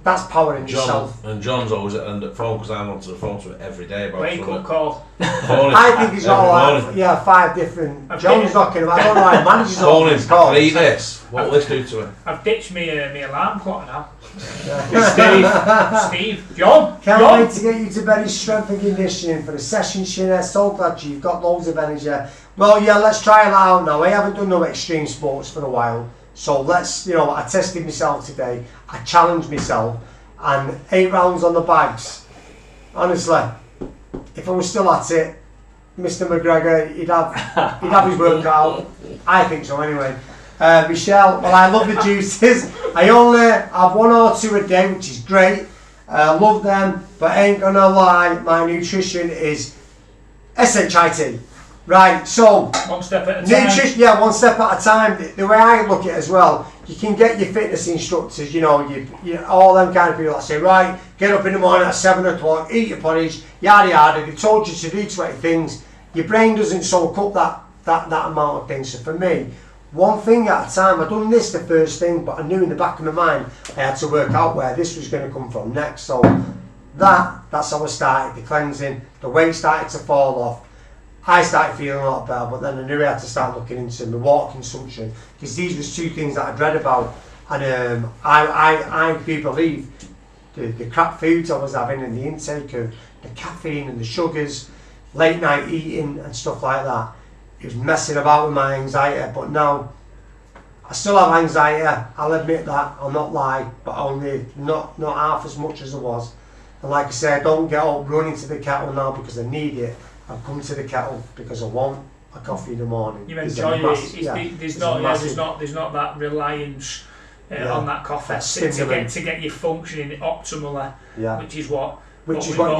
power in itself. And John's always at the end of the phone, because I'm onto the phone to it every day about Wake up call. I think he's got like 5 different. John's knocking him. I don't know how he manages all these calls. Eat this. What will this do to him? I've ditched me alarm clock now. Steve, John. Can't wait to get you to better strength and conditioning for the session, Shinny. So glad you've got loads of energy. Well, yeah, let's try it out now. I haven't done no extreme sports for a while. So let's, you know, I tested myself today. I challenged myself, and 8 rounds on the bags. honestly, if I was still at it, Mr. McGregor, he'd have his work out. I think so anyway. Michelle, well, I love the juices. I only have 1 or 2 a day, which is great. I love them, but I ain't gonna lie, my nutrition is SHIT. Right, so one step at a time. Nutrition, yeah, 1 step at a time. The way I look at it as well, you can get your fitness instructors, you know, you all them kind of people that say, right, get up in the morning at 7 o'clock, eat your porridge, yada yada. They told you to do 20 things. Your brain doesn't soak up that amount of things. So for me, one thing at a time. I done this the first thing, but I knew in the back of my mind I had to work out where this was going to come from next. So that's how I started the cleansing. The weight started to fall off. I started feeling a lot better, but then I knew I had to start looking into my water consumption, because these was 2 things that I'd read about, and I do believe the crap foods I was having and the intake of the caffeine and the sugars, late night eating and stuff like that, it was messing about with my anxiety. But now I still have anxiety, I'll admit that, I'll not lie, but only not half as much as I was. And like I say, I don't get up running to the kettle now because I need it. I've come to the kettle because I want a coffee in the morning. You enjoy it. There's not that reliance on that coffee to get you functioning optimally, which is what you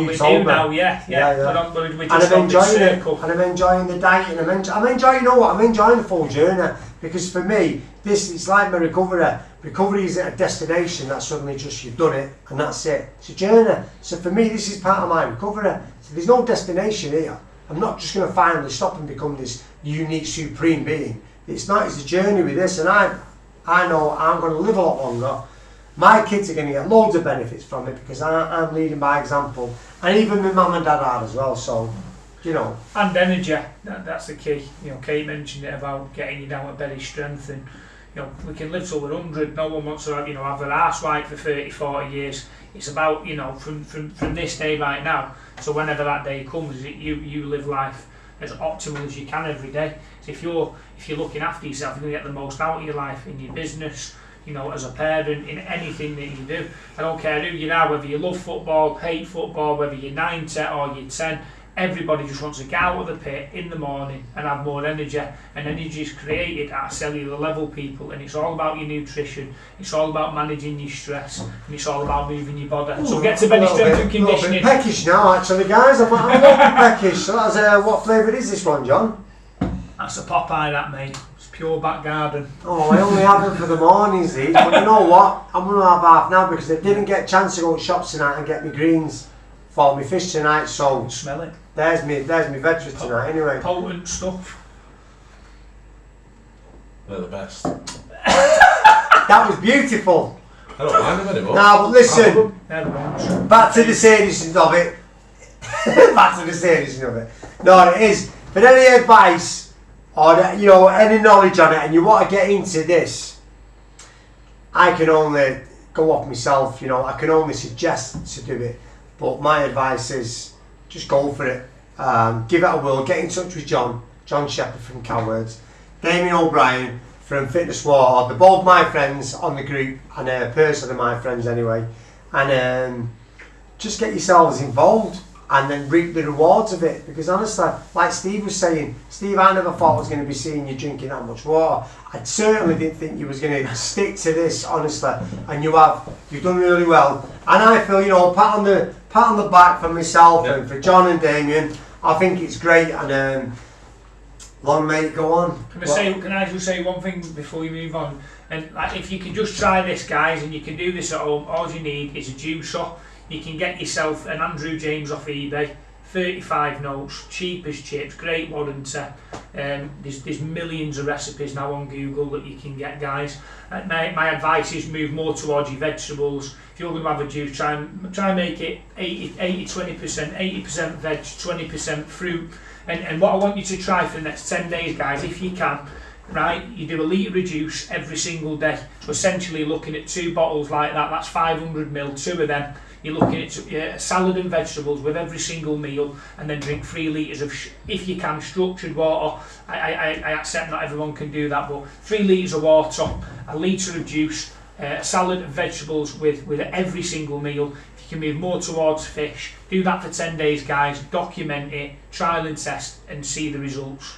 we told me now. We're just on this circle. And I'm enjoying the diet, and I'm enjoying, you know what, I'm enjoying the full journey, because for me, this is like my recovery. Recovery isn't a destination that suddenly just you've done it and that's it. It's a journey. So for me, this is part of my recovery. So there's no destination here. I'm not just going to finally stop and become this unique, supreme being. It's not. It's a journey with this, and I know I'm going to live a lot longer. My kids are going to get loads of benefits from it because I'm leading by example, and even my mum and dad are as well. So, you know. And energy. That's the key. You know, Kate mentioned it about getting you down with belly strength, and you know, we can live till we're 100. No one wants to have their arse wiped for 30, 40 years. It's about, from this day right now. So whenever that day comes, you live life as optimal as you can every day. So if you're looking after yourself, you're going to get the most out of your life in your business, as a parent, in anything that you do. I don't care who you are, whether you love football, hate football, whether you're 9, 10 or you're 10. Everybody just wants to get out of the pit in the morning and have more energy. And energy is created at a cellular level, people. And it's all about your nutrition. It's all about managing your stress. And it's all about moving your body. So get to belly strength and conditioning. Peckish now, actually, guys. I'm a little bit peckish. So that's what flavour is this one, John? That's a Popeye, that, mate. It's pure back garden. Oh, I only have them for the mornings, these. But you know what? I'm going to have half now because I didn't get a chance to go to shops tonight and get my greens for my fish tonight. So smell it. There's me veg for tonight anyway. Potent stuff. They're the best. That was beautiful. I don't mind them anymore. Now, but listen, back to the seriousness of it. Back to the seriousness of it. No, it is. But any advice or any knowledge on it, and you want to get into this, I can only go off myself. I can only suggest to do it. But my advice is just go for it. Give it a whirl. Get in touch with John Shepherd from Cowards, Damian O'Brien from Fitness War. They're both my friends on the group, and personally my friends anyway. And just get yourselves involved and then reap the rewards of it. Because honestly, like Steve was saying, Steve, I never thought I was going to be seeing you drinking that much water. I certainly didn't think you was going to stick to this, honestly. And you've done really well. And I feel, pat on the back for myself and for John and Damian. I think it's great. And long mate, go on. Can I just say one thing before we move on? And if you can just try this, guys, and you can do this at home, all you need is a juicer. You can get yourself an Andrew James off eBay, 35 notes, cheap as chips, great warranty. There's millions of recipes now on Google that you can get, guys. My advice is move more towards your vegetables. If you're going to have a juice, try and make it 80-20%, 80% veg, 20% fruit. And what I want you to try for the next 10 days, guys, if you can, right, you do a litre of juice every single day. So essentially looking at 2 bottles like that, that's 500ml, 2 of them. You're looking at salad and vegetables with every single meal, and then drink 3 litres of, if you can, structured water. I accept not everyone can do that, but 3 litres of water, a litre of juice, a salad and vegetables with every single meal. If You can move more towards fish. Do that for 10 days, guys. Document it, trial and test, and see the results.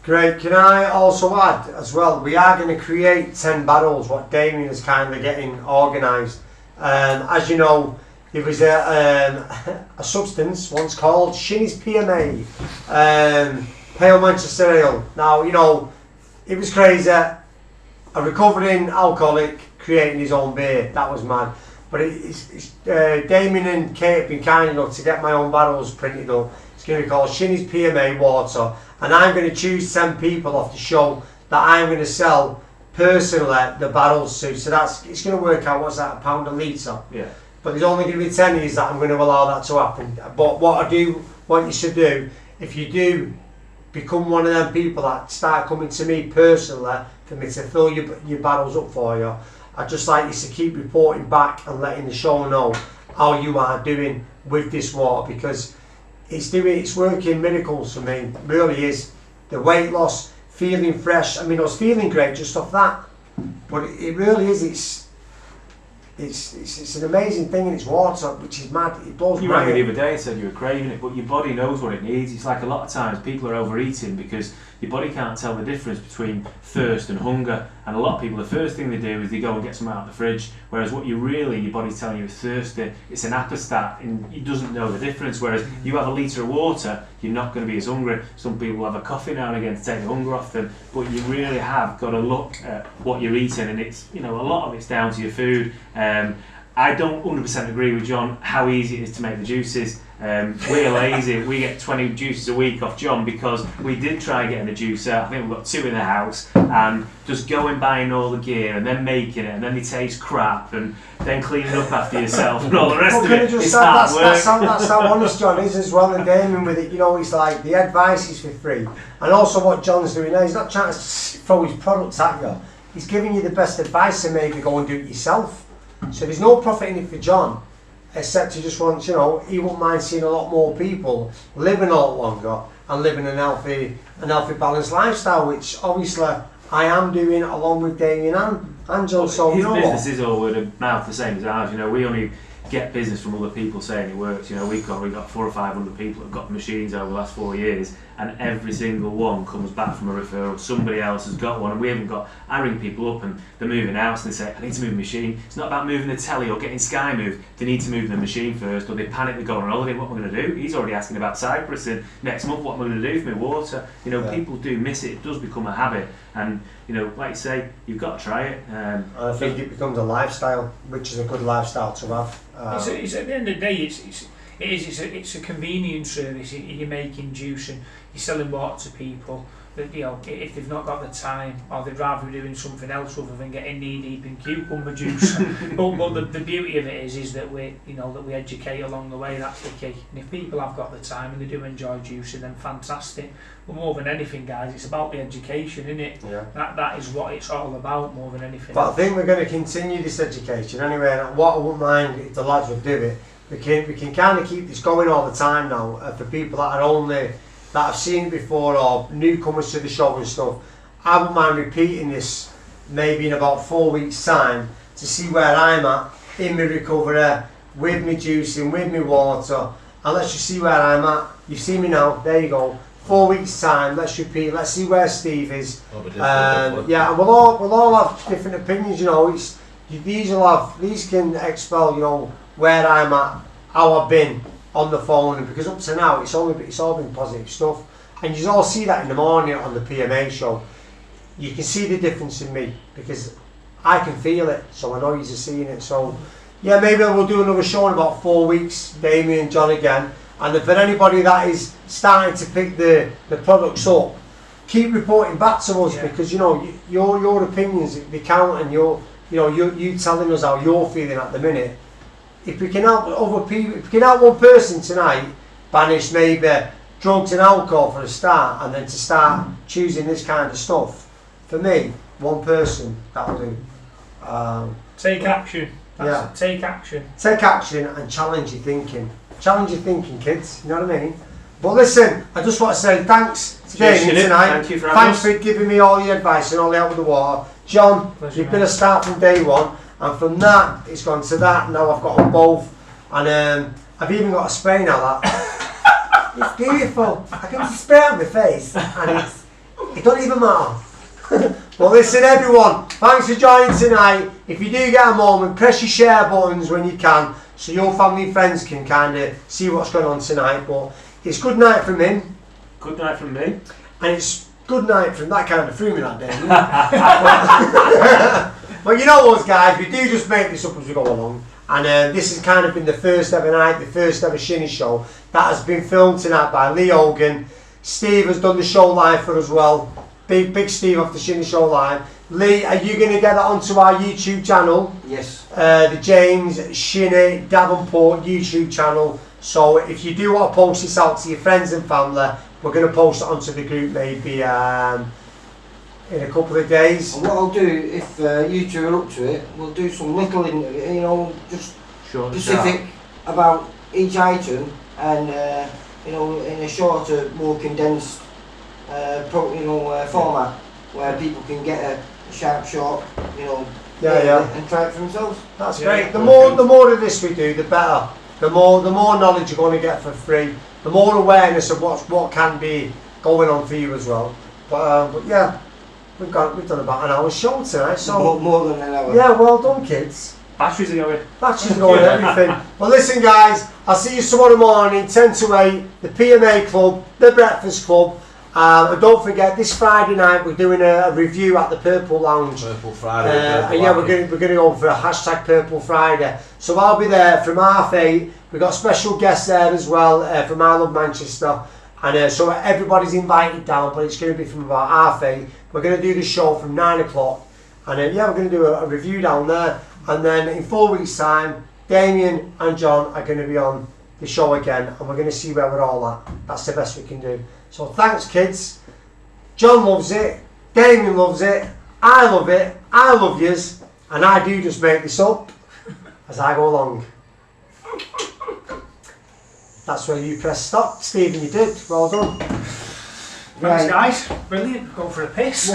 Great. Can I also add as well, we are going to create 10 barrels, what Damian is kind of getting organised. As you know, there was a substance once called SHINNy's PMA, Pale Manchester Ale. Now, you know, it was crazy. A recovering alcoholic creating his own beer. That was mad. But Damian and Kate have been kind enough to get my own barrels printed up. It's going to be called SHINNy's PMA Water. And I'm going to choose 10 people off the show that I'm going to sell personally the barrels to. So it's going to work out, what's that, £1 a litre? Yeah. But there's only going to be 10 years that I'm going to allow that to happen. But what I do want you to do, if you do become one of them people that start coming to me personally for me to fill your barrels up for you, I'd just like you to keep reporting back and letting the show know how you are doing with this water, because it's working miracles for me. It really is. The weight loss, feeling fresh. I mean, I was feeling great just off that, but it really is. It's an amazing thing, and it's water, which is mad. It blows You my rang me head. the other day and said you were craving it, but your body knows what it needs. It's like a lot of times people are overeating because your body can't tell the difference between thirst and hunger. And a lot of people, the first thing they do is they go and get some out of the fridge, whereas what your body's telling you is thirsty. It's an apostat, and it doesn't know the difference. Whereas you have a litre of water, you're not going to be as hungry. Some people have a coffee now and again to take the hunger off them, but you really have got to look at what you're eating, and it's, you know, a lot of it's down to your food. I don't 100% agree with John how easy it is to make the juices. We're lazy. We get 20 juices a week off John because we did try getting the juicer. I think we've got 2 in the house, and just going buying all the gear and then making it, and then they taste crap, and then cleaning up after yourself and all the rest of it. It's hard work. That's how honest John is as well, and Damien with it. You know, he's like, the advice is for free, and also what John's doing now, he's not trying to throw his products at you. He's giving you the best advice to maybe go and do it yourself. So there's no profit in it for John, except he just wants, you know, he wouldn't mind seeing a lot more people living a lot longer and living an healthy, balanced lifestyle, which obviously I am doing along with Damian and John. So his you know business what? is all word of mouth, the same as ours. You know, we only get business from other people saying it works. You know, we've got 400 or 500 people that have got machines over the last 4 years, and every single one comes back from a referral. Somebody else has got one, and we haven't got. I ring people up and they're moving house and they say, I need to move a machine. It's not about moving the telly or getting Sky moved. They need to move the machine first, or they panic, they go on holiday. What am I going to do? He's already asking about Cyprus and next month. What am I going to do for my water? You know, people do miss it. It does become a habit, and you know, like you say, you've got to try it. I think it becomes a lifestyle, which is a good lifestyle to have. It's at the end of the day, it's a convenience service. You're making juice and you're selling water to people that, you know, if they've not got the time, or they'd rather be doing something else other than getting knee deep in cucumber juice. but the beauty of it is that we educate along the way. That's the key. And if people have got the time and they do enjoy juicing, then fantastic. But more than anything, guys, it's about the education, isn't it? Yeah. That is what it's all about, more than anything But else. I think we're going to continue this education anyway, and what I wouldn't mind if the lads would do it, we can kind of keep this going all the time now, for people that have seen it before, or newcomers to the show and stuff. I wouldn't mind repeating this maybe in about 4 weeks' time to see where I'm at in my recovery, with me juicing, with me water, and let's just see where I'm at. You see me now, there you go. 4 weeks' time, let's repeat, let's see where Steve is. Yeah, and we'll all have different opinions, you know. These can expel, you know, where I'm at, how I've been on the phone, and because up to now it's all been positive stuff, and you all see that in the morning on the PMA show. You can see the difference in me because I can feel it, so I know you're seeing it. So yeah, maybe we'll do another show in about 4 weeks, Damian and John again. And for anybody that is starting to pick the products up, keep reporting back to us, because you know your opinions, they count, and you telling us how you're feeling at the minute. If we can help other people, if we can help one person tonight banish maybe drugs and alcohol for a start, and then to start choosing this kind of stuff, for me, one person, that'll do. Take action. Yeah. Take action. Take action and challenge your thinking. Challenge your thinking, kids. You know what I mean? But listen, I just want to say thanks to Damian tonight. Thank you for having us. Thanks for giving me all the advice and all the help with the water. John, Pleasure, you've been a start from day one, and from that it's gone to that. Now I've got them both. And I've even got a spray now that it's beautiful. I can just spray it on my face, and it don't even matter. Well, listen, everyone. Thanks for joining tonight. If you do get a moment, press your share buttons when you can, so your family and friends can kind of see what's going on tonight. But it's good night from him. Good night from me. And it's good night from that kind of threw me that day. But you know us guys, we do just make this up as we go along. And this has kind of been the first ever night, the first ever SHINNy Show. That has been filmed tonight by Lee Hogan. Steve has done the show live for us as well. Big Steve off the SHINNy Show live. Lee, are you going to get that onto our YouTube channel? Yes. The James SHINNy Davenport YouTube channel. So if you do want to post this out to your friends and family, we're going to post it onto the group maybe in a couple of days. And what I'll do, if you two are up to it, we'll do some little, just Short and specific about each item, and in a shorter, more condensed, format where people can get a sharp, short, and try it for themselves. That's great. The more of this we do, the better. The more knowledge you're going to get for free. The more awareness of what can be going on for you as well. But yeah, we've done about an hour show tonight. So more than an hour. Yeah, well done, kids. Batteries are going. Batteries going, everything. Well, listen, guys. I'll see you tomorrow morning, 10 to 8. The PMA Club, the Breakfast Club. And don't forget, this Friday night we're doing a review at the Purple Lounge. Purple Friday. And yeah, we're going to go for a hashtag Purple Friday. So I'll be there from 8:30. We've got special guests there as well from I Love Manchester. And so everybody's invited down, but it's going to be from about 8:30. We're going to do the show from 9 o'clock. And yeah, we're going to do a review down there. And then in 4 weeks' time, Damian and John are going to be on the show again. And we're going to see where we're all at. That's the best we can do. So thanks, kids. John loves it. Damian loves it. I love it. I love yous. And I do just make this up as I go along. That's where you press stop. Stephen, you did. Well done. Thanks, guys. Brilliant. Go for a piss.